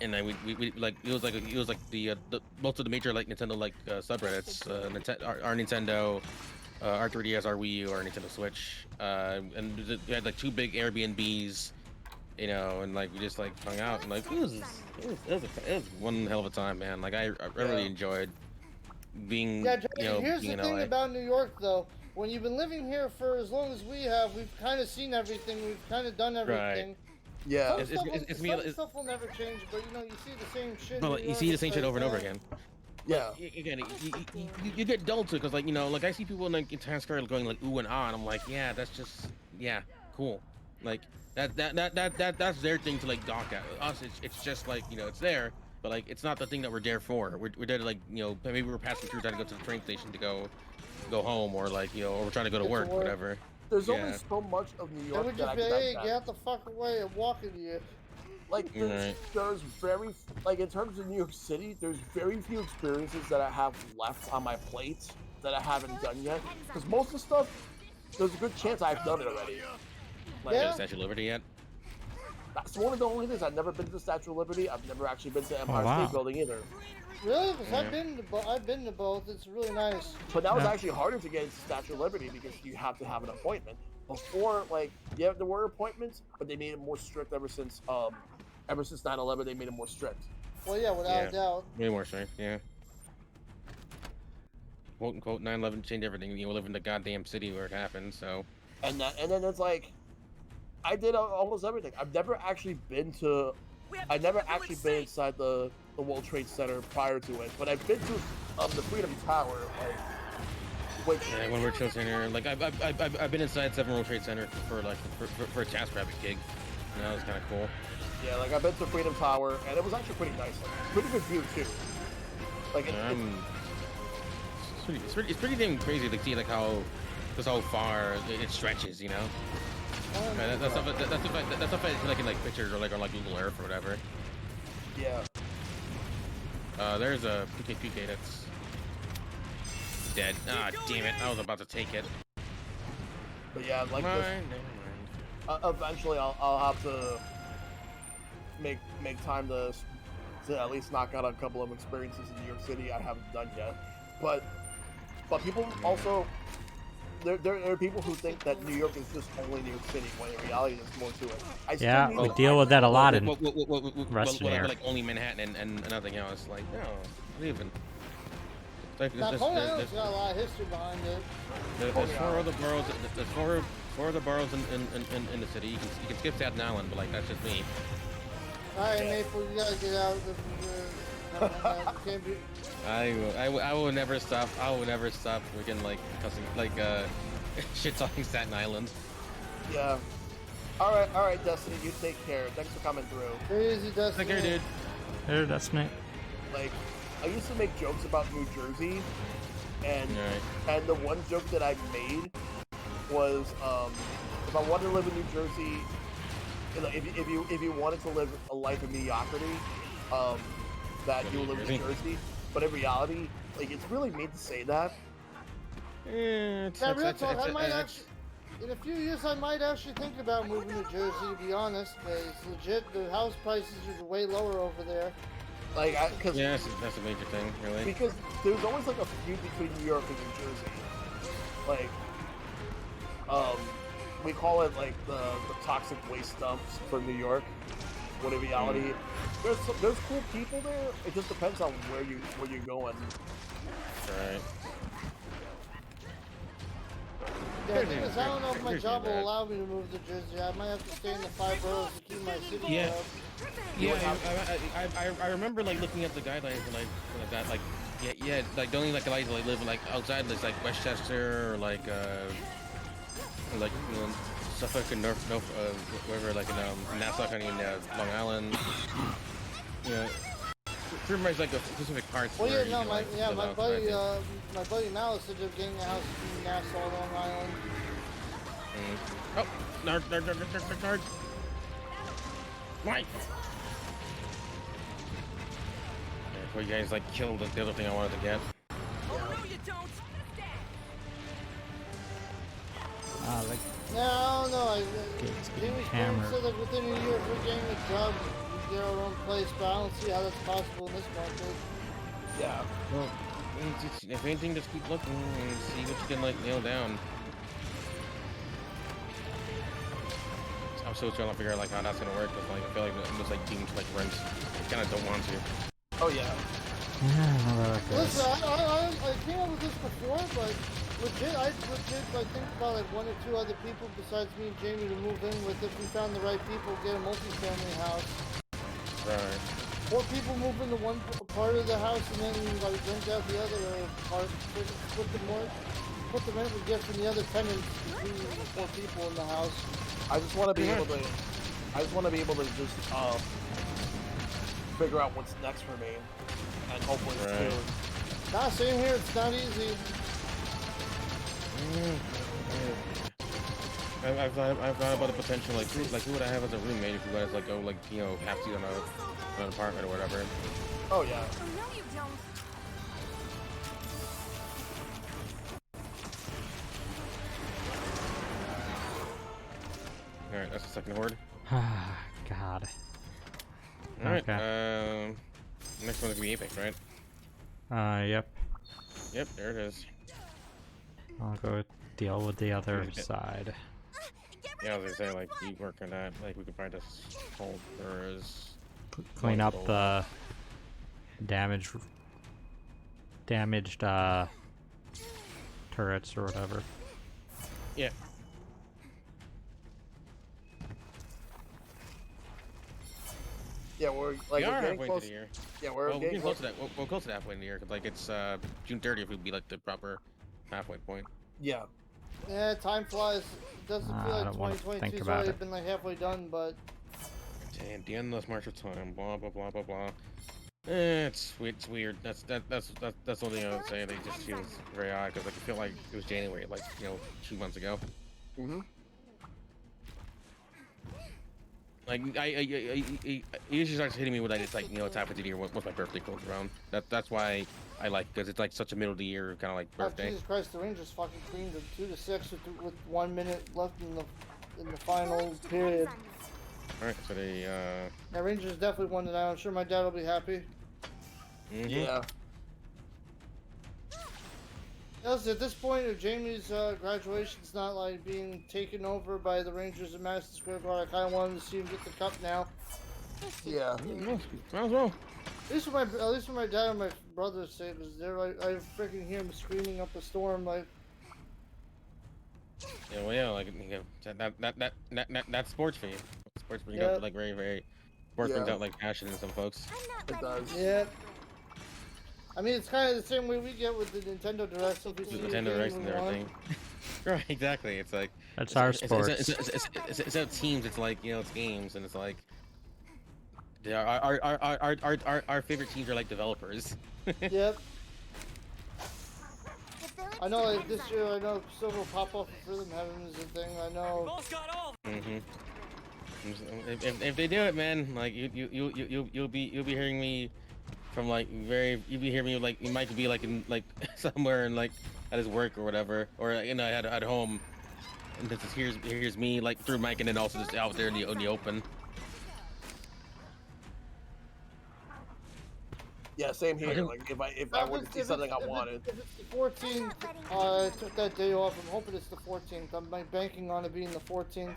and then we like it was like the most of the major like Nintendo like subreddits, our Nintendo, our 3DS, our Wii U, our Nintendo Switch, and we had like 2 big Airbnbs, and like we just like hung out and like it was one hell of a time, man. Like I really enjoyed being here's being the in thing LA. about New York though. When you've been living here for as long as we have, we've kind of seen everything. We've kind of done everything. Right. Yeah. Some, It's- stuff, it's- it's some me- it's- stuff will never change, but you know, you see the same shit. But in like, New you see York, the same it's shit like, over and over again. Yeah. Again, you get dull to it because, like, you know, like I see people in, like, in Times Square going like ooh and ah, and I'm like, yeah, that's just, yeah, cool. Like that's their thing to like gawk at. Us, it's just like, you know, it's there, but like it's not the thing that we're there for. We're there to, like, you know, maybe we're passing through trying to go to the train station to go home, or like, you know, or we're trying to go to Get to work, work. whatever. There's Yeah. only so much of New They York would that I just be, can hey, digest. get the fuck away and walk into you. Like there's very like in terms of New York City, there's very few experiences that I have left on my plate that I haven't done yet. Because most of the stuff, there's a good chance I've done it already. Like, Yeah. Statue of Liberty yet? that's one of the only things. I've never been to the Statue of Liberty. I've never actually been to Empire wow. State Building either. Really? Because Yeah. I've been to both. It's really nice. But now it's Yeah. actually harder to get into Statue of Liberty because you have to have an appointment. Before, like, yeah, there were appointments, but they made it more strict ever since 9/11. They made it more strict. Well, yeah, without a doubt. Way more strength, yeah. Quote unquote 9/11 changed everything. You live in the goddamn city where it happened, so. And then it's like, I did almost everything. I've never actually been inside the World Trade Center prior to it, but I've been to the Freedom Tower, like, which Yeah, when we're Trade Center, like I've been inside 7 World Trade Center for like for a TaskRabbit gig. And that was kind of cool. yeah, like I've been to Freedom Tower, and it was actually pretty nice. Like, pretty good view too. Like It's pretty damn crazy to see like how far it stretches, you know. That's stuff like in like pictures or like on like Google Earth or whatever. yeah. There's a PKPK that's dead. Ah, damn it! I was about to take it. But yeah, like Never this, mind. eventually I'll have to make time to at least knock out a couple of experiences in New York City I haven't done yet. But people also there are people who think that New York is just only New York City when in reality there's more to it. I still Yeah, need we to deal find- with that a lot in Like Russia. only Manhattan and nothing else. Like, no, not even. It's like, Now, there's, Coney there's, Island's got a lot of history behind it. there's 4 other boroughs. There's four other boroughs in the city. You can skip Staten Island, but like that's just me. Alright, Maple, you gotta get out. Can't be. I will never stop. I will never stop freaking like cussing, like shit talking Staten Island. Yeah. All right, Destiny. You take care. Thanks for coming through. Very easy, Destiny. Take care, dude. There, that's me. Like, I used to make jokes about New Jersey, and Right. and the one joke that I made was, if I wanted to live in New Jersey, you know, if you wanted to live a life of mediocrity, that you would live in New Jersey. But in reality, like, it's really mean to say that. Yeah, Yeah, real talk, I might actually, in a few years, I might actually think about moving to Jersey, to be honest, because legit, the house prices are way lower over there. Like, because Yeah, that's a major thing, really. because there's always like a feud between New York and New Jersey. Like, we call it like the toxic waste dumps for New York. When in reality, there's cool people there. It just depends on where you're going. Right. Yeah, the thing is, I don't know if my Jersey job will bad. allow me to move to Jersey. I might have to stay in the 5 boroughs to keep my city Yeah. job. Yeah, I remember like looking at the guidelines and like that, like yeah, like the only like allowed to like live like outside this like Westchester or like you know, Suffolk and North wherever, like in Nassau County and Long Island. You know, pretty much like a specific parts. Well, where yeah, you no, can, like, live my outside. buddy Malice ended up getting a house in Nassau, Long Island. Oh, nerd. Right. Well, you guys like killed the other thing I wanted to get. Like, No, no, Gates Jamie getting Stone hammered. said that within a year, if we're getting a job, we get our own place, but I don't see how that's possible in this market. Yeah. Well, if anything, just keep looking and see what you can like nail down. I'm still trying to figure out like how that's gonna work. Cause like I feel like I'm just like deemed to like rent. I kind of don't want to. Oh yeah. yeah, I don't know where that goes. Listen, I came up with this before, but I think about like 1 or 2 other people besides me and Jamie to move in with if we found the right people, get a multi-family house. Right. 4 people move into one part of the house and then like rent out the other part, split the rent we get from the other tenants between the 4 people in the house. I just want to be able to. I just want to be able to just figure out what's next for me, and hopefully Right. soon. Nah, same here. It's not easy. I've thought about the potential, like who would I have as a roommate if you guys like go like half seat on an apartment or whatever. Oh yeah. Oh, no, you don't. All right, that's the second horde. God. All right. Okay. Next one is gonna be Apex, right? Yep. Yep, there it is. I'll go deal with the other Okay. side. Yeah, I was gonna say like you work on that. Like we could find this hold or is Clean up the damaged turrets or whatever. Yeah. Yeah, we're like We we're are getting halfway close. to the year. Yeah, we're Well, we're getting getting close to that. We're close to halfway in the year because like it's June 30th would be like the proper halfway point. Yeah. Yeah, time flies. It doesn't feel I like don't wanna think 2022's about already it. been like halfway done, but Damn, the endless march of time. Blah blah blah blah blah. It's weird. That's the only thing I would say. It just feels very odd because like I feel like it was January, like 2 months ago. Mhm. Like it usually starts hitting me when it's like it's halfway through the year once my birthday comes around. That's why I like because it's like such a middle of the year kind of like oh, birthday. Jesus Christ, the Rangers fucking creamed them 2-6 with 1 minute left in the final period. All right, so they Yeah, Rangers definitely won tonight. I'm sure my dad will be happy. Yeah. Yes, at this point, if Jamie's graduation's not like being taken over by the Rangers at Madison Square Garden, I kind of wanted to see him get the cup now. Yeah. might as well. At least for my dad and my brother's sake, because they're like, I freaking hear him screaming up a storm like. Yeah, well, yeah, like that's sports for you. Sports brings out like very sports brings out like passion in some folks. It does. Yeah. I mean, it's kind of the same way we get with the Nintendo Direct. So if we see a Nintendo game Directs and we want- everything. Right, exactly. It's like That's our it's sports. not teams. It's like it's games, and it's like our favorite teams are like developers. Yep. I know, like this year, I know Silver will pop off of Rhythm Heaven is a thing. I know. If they do it, man, like you'll be hearing me from like you'll be hearing me like you might be like in like somewhere in like at his work or whatever, or at home, and this is here's me like through mic and then also just out there in the open. Yeah, same here. Like if I were to see something I wanted. If it's the 14th, I took that day off. I'm hoping it's the 14th. I'm like banking on it being the 14th.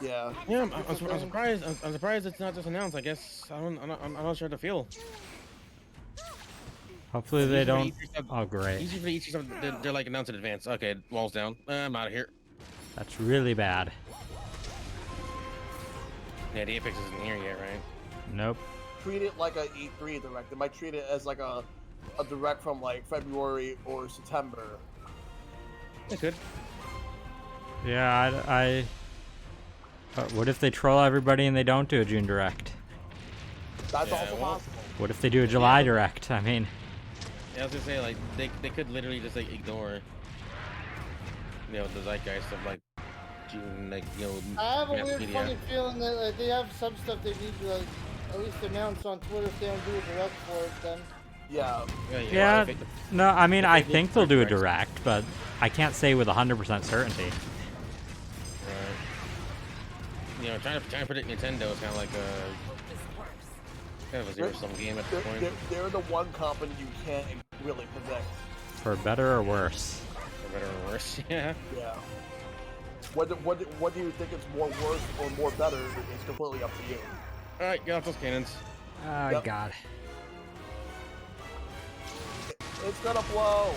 Yeah. Yeah, I'm surprised. I'm surprised it's not just announced. I guess I'm not sure how to feel. Hopefully they don't. Oh, great. Usually for each stuff, they're like announced in advance. Okay, walls down. I'm out of here. That's really bad. Yeah, the Apex isn't here yet, right? Nope. Treat it like a E3 direct. They might treat it as like a direct from like February or September. They could. Yeah, what if they troll everybody and they don't do a June Direct? That's Yeah, also well- possible. What if they do a July Direct? I mean, Yeah, I was gonna say like they could literally just like ignore the zeitgeist of like June, like I have a mass weird, media. funny feeling that like, they have some stuff they need to like at least announce on Twitter if they don't do a direct for it. Then Yeah. yeah, if they- no, I mean, I if they think did they'll do a Direct. Direct, but I can't say with 100% certainty. Right. Trying to predict Nintendo is kind of like kind of a zero-sum game at this point. They're the one company you can't really predict. For better or worse. For better or worse, yeah. Yeah. What do you think is more worse or more better is completely up to you. All right, get off those cannons. Oh, Yep. God. It's gonna blow.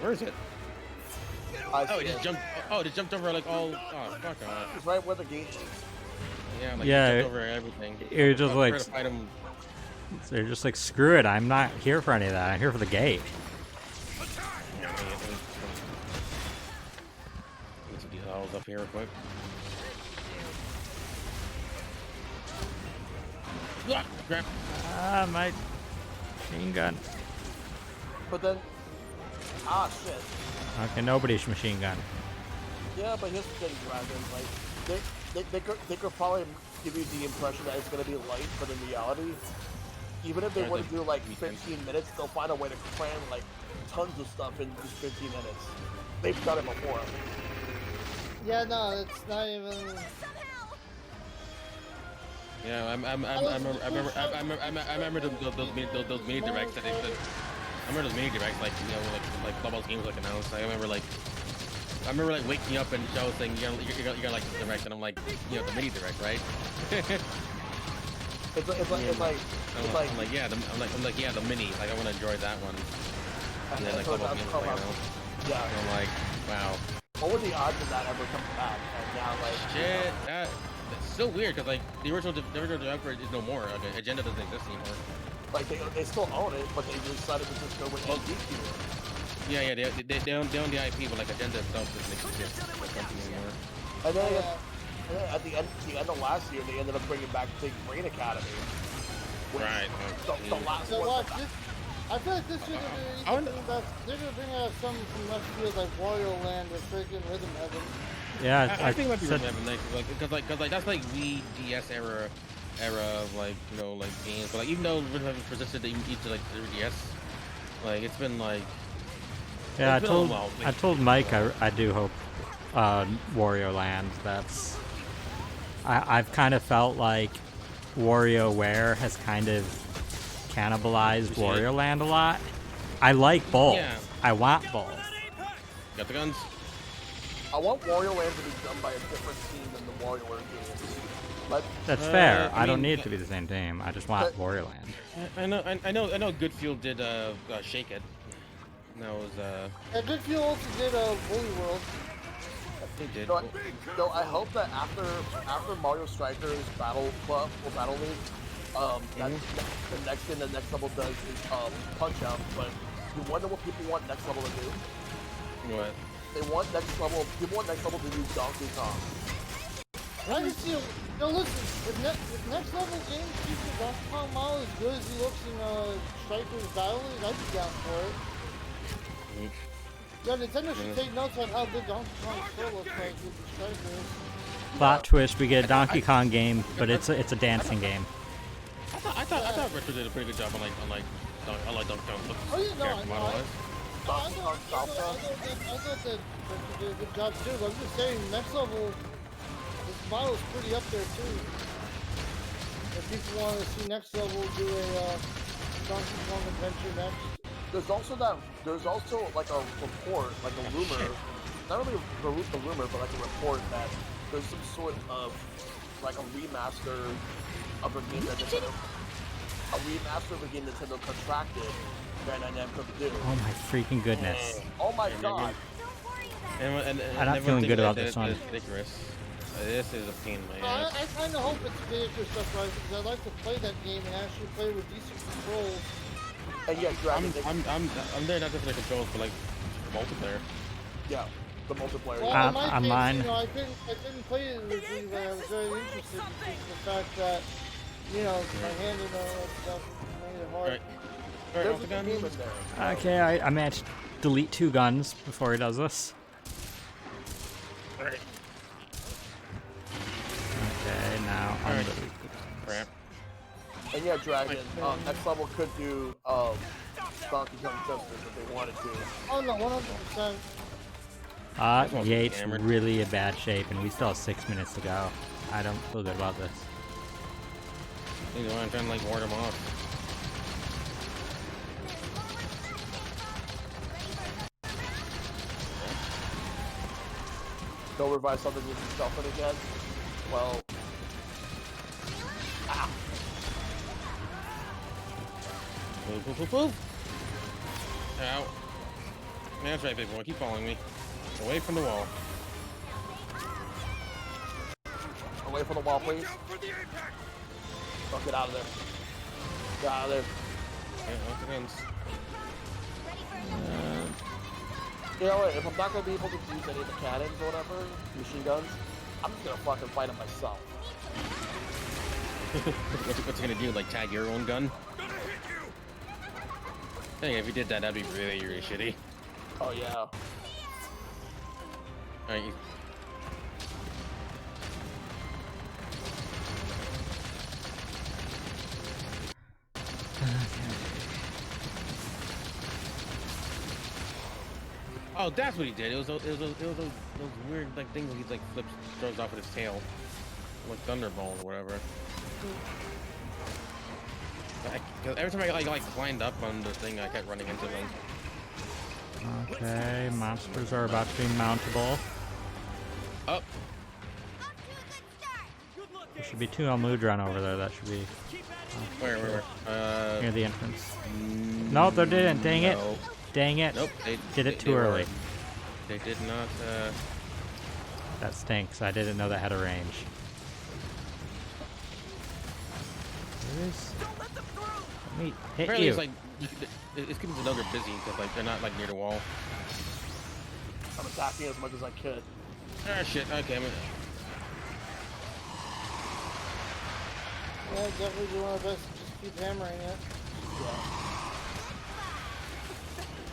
Where is it? I Oh, see it just jumped. Oh, it jumped over like all. Oh, fuck off. It's right where the gate is. Yeah, like Yeah, it jumped over everything. you're just I was like- trying to fight him. So they're just like, screw it, I'm not here for any of that. I'm here for the gate. Get some details up here real quick. Ah, crap. Ah, my machine gun. But then, shit. Okay, nobody's machine gun. Yeah, but here's the thing, Dragon. Like, they could probably give you the impression that it's gonna be light, but in reality, even if they want to do like 15 minutes, they'll find a way to cram like tons of stuff in just 15 minutes. They've done it before. Yeah, no, it's not even. Yeah, I remember those mini directs that they did. I remember those mini directs, like, you know, like Clubhouse games like announced. I remember like waking up and show saying you're gonna like the direct, and I'm like, you know, the mini direct, right? It's like yeah, I'm like yeah, the mini. Like I want to enjoy that one. And then like Clubhouse games, like, you know. Yeah. And I'm like, wow. What were the odds of that ever coming back? And now, like, Shit, that's so weird because like the original developer is no more. Like, Agenda doesn't exist anymore. like they still own it, but they decided to just go with NGQ. Yeah, they own the IP, but like Agenda itself doesn't exist as a company anymore. And then at the end of last year, they ended up bringing back Big Brain Academy. Right. The last So one. watch this. I feel like this year they're gonna bring out something from left field like Wario Land or freaking Rhythm Heaven. Yeah, I think it might be Rhythm Heaven, like that's like Wii DS era of like, you know, like games. But like even though Rhythm Heaven persisted even to like 3DS, like it's been like. yeah, it's been a while. I told Mike I do hope Wario Land. That's I've kind of felt like WarioWare has kind of cannibalized Wario Land a lot. I like both. Yeah. I want both. Got the guns. I want Wario Land to be done by a different team than the WarioWare games. But That's fair. I I don't mean, need it to be the same team. I just want Wario Land. I know. Goodfield did Shake It. And that was Yeah, Goodfield also did Woolly World. they did. no, I hope that after Mario Strikers Battle Club or Battle League, that the next level does is Punch Out. But you wonder what people want next level to do? What? People want next level to do Donkey Kong. I can see. No, listen. If next level games feature Donkey Kong model as good as he looks in Strikers Battle League, I'd be down for it. Yeah, Nintendo should take notes on how good Donkey Kong still looks like with the Strikers. Plot twist: we get a Donkey Kong game, but it's a dancing game. I thought Retro did a pretty good job on Donkey Kong. Oh yeah, no, I Model-wise. thought that they did a good job too. But I'm just saying, next level, this model's pretty up there too. If people want to see next level do a Donkey Kong Adventure next. There's also like a report, like a rumor, not really a rumor, but like a report that there's some sort of like a remaster of a game that Nintendo contracted that Namco to do. Oh my freaking goodness! Oh my god! And I'm not feeling good about this one. It's ridiculous. This is a pain in my ass. I kind of hope it's ridiculous stuff, right? Because I'd like to play that game and actually play with decent controls. And yeah, Dragon. I'm there not just for the controls, but like multiplayer. Yeah, the multiplayer. Well, in my case, online. you know, I didn't play it originally, but I was very interested because of the fact that, you know, my hand and all that stuff made it hard. Alright, There's off a the game gun. in there. Okay, I managed to delete 2 guns before he does this. Alright. Okay, now Alright. undelete. Crap. And yeah, Dragon. Next level could do Donkey Kong Justice if they wanted to. Oh no, 100%. Gate's hammered. really in bad shape, and we still have 6 minutes to go. I don't feel good about this. You know, I'm trying to like ward him off. They'll revive something with yourself in again. Well, Move. Ow. Yeah, that's right, big boy. Keep following me. Away from the wall. Away from the wall, please. Don't get out of there. Get out of there. Yeah, once it ends. You know what? If I'm not gonna be able to use any of the cannons or whatever, machine guns, I'm just gonna fucking fight them myself. What's it gonna do? Like tag your own gun? Hey, if you did that, that'd be really, really shitty. Oh yeah. Alright. Oh, that's what he did. It was those weird like things he like flips, throws off with his tail, like thunderball or whatever. Cause every time I like climbed up on the thing, I kept running into them. Okay, monsters are about to be mountable. Up. There should be 2 Almudron over there. That should be Where? near the entrance. No, they didn't. Dang it. No. Dang it. Nope. Did it too early. They did not. That stinks. I didn't know that had a range. There is. Let me hit Apparently, you. it's like it's getting to know they're busy because like they're not like near the wall. I'm attacking as much as I could. Ah shit. Okay. Yeah, definitely do our best to just keep hammering it. Yeah.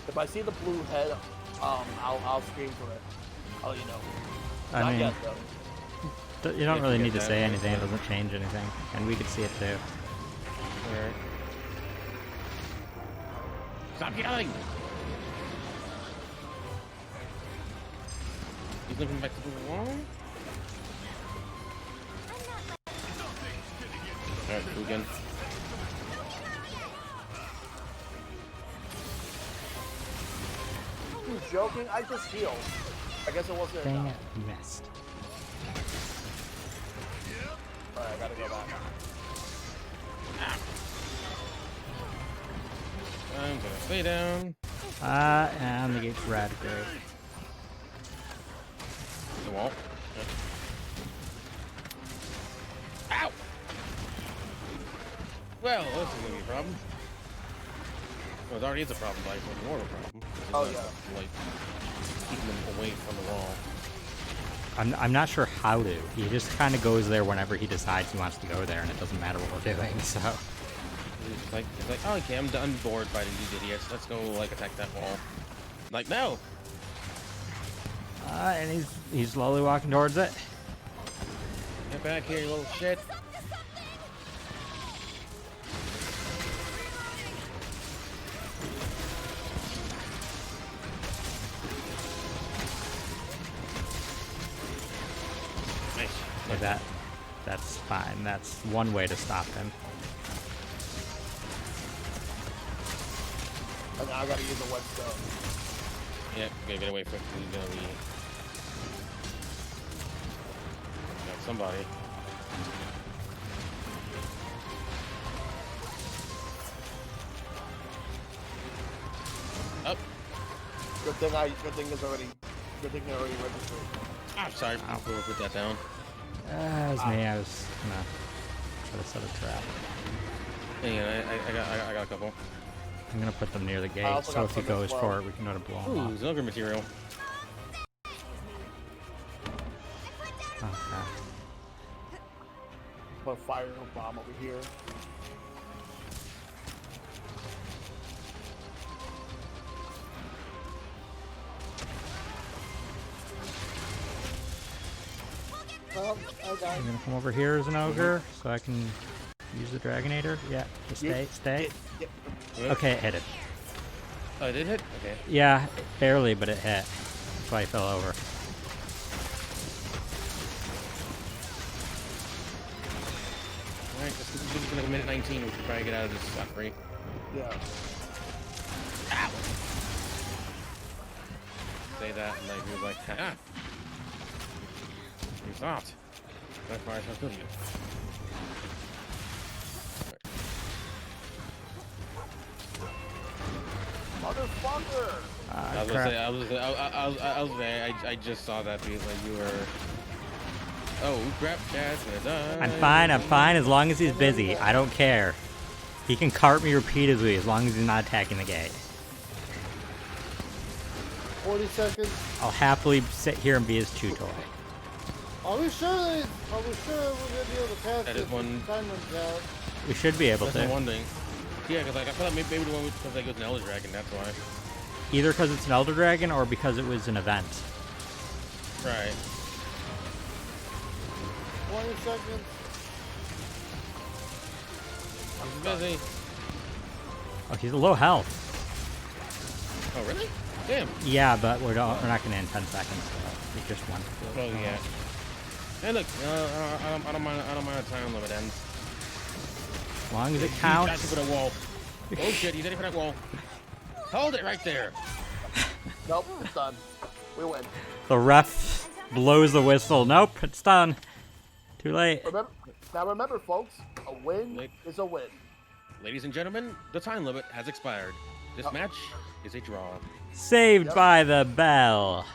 If I see the blue head, I'll scream for it. I'll let you know. I Not mean, yet, though. you don't If really you need to get say that, anything. It doesn't change anything. And we could see it too. Alright. Stop yelling! He's looking back to the wall. Alright, cool again. You joking? I just healed. I guess it wasn't Dang enough. it. You missed. Alright, I gotta go back. I'm gonna stay down. And the gate's red. Great. The wall. Yeah. Ow! Well, this is gonna be a problem. Well, it already is a problem, but it's more of a problem. Oh, It's yeah. Like, keeping them away from the wall. I'm not sure how to. He just kind of goes there whenever he decides he wants to go there, and it doesn't matter what we're doing. So. It's like, oh, okay, I'm done bored by these idiots. Let's go, like, attack that wall. Like, no! And he's slowly walking towards it. Get back here, you little shit. Nice. Like that. That's fine. That's one way to stop him. And now I gotta use a whetstone. Yep, gotta get away from he's gonna be. Got somebody. Up. Good thing it's already registered. Ah, sorry. I'll put that down. That was me. I was gonna try to set a trap. Yeah, I got a couple. I'm gonna put them near the gate, also so got if he some as goes well. for it, we can go to blow him Ooh, up. Zilger material. Okay. Put a fire bomb over here. Well, I died. I'm gonna come over here as an ogre, so I can use the Dragonator. Yeah, just stay. Yep. Okay, it hit it. Oh, it did hit? Okay. Yeah, barely, but it hit. That's why he fell over. Alright, this is like a minute 19. We should probably get out of this suffering. Yeah. Ow! Say that, and like, he was like, haha! You stopped. That's why I shall kill you. Motherfucker! I was gonna say, I just saw that beat like you were. Oh, crap, Chad's gonna die. I'm fine as long as he's busy. I don't care. He can cart me repeatedly as long as he's not attacking the gate. 40 seconds. I'll happily sit here and be his chew toy. Are we sure we're gonna be able to pass That this is one- if time runs out? We should be able That's to. the one thing. Yeah, because like I thought maybe the one because like it was an Elder Dragon. That's why. Either because it's an Elder Dragon or because it was an event. Right. 20 seconds. I'm busy. Oh, he's low health. Oh really? Damn. Yeah, but we're not gonna end 10 seconds. So we just want to. Oh yeah. Hey, look. I don't mind the time limit ends. As long as it He's counts. ready for the wall. Oh shit! He's ready for that wall. Hold it right there. Nope, it's done. We win. The ref blows the whistle. Nope, it's done. Too late. Remember, folks, a win Late. is a win. Ladies and gentlemen, the time limit has expired. This match is a draw. Saved by the bell.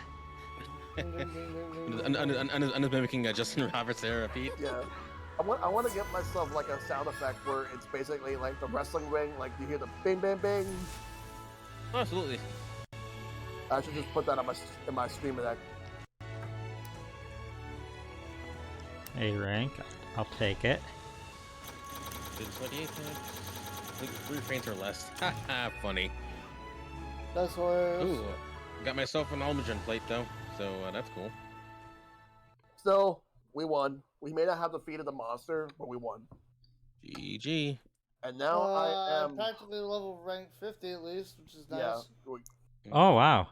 And mimicking Justin Roberts there, Pete. Yeah. I want to get myself like a sound effect where it's basically like the wrestling ring, like you hear the bing, bing, bing. Absolutely. I should just put that on in my streamer deck. A rank. I'll take it. Did 28 times? 3 frames or less. Haha, funny. That's hilarious. Ooh, got myself an Almagen plate though, so that's cool. Still, we won. We may not have defeated the monster, but we won. GG. And now I am practically level rank 50 at least, which is nice. yeah. Oh, wow.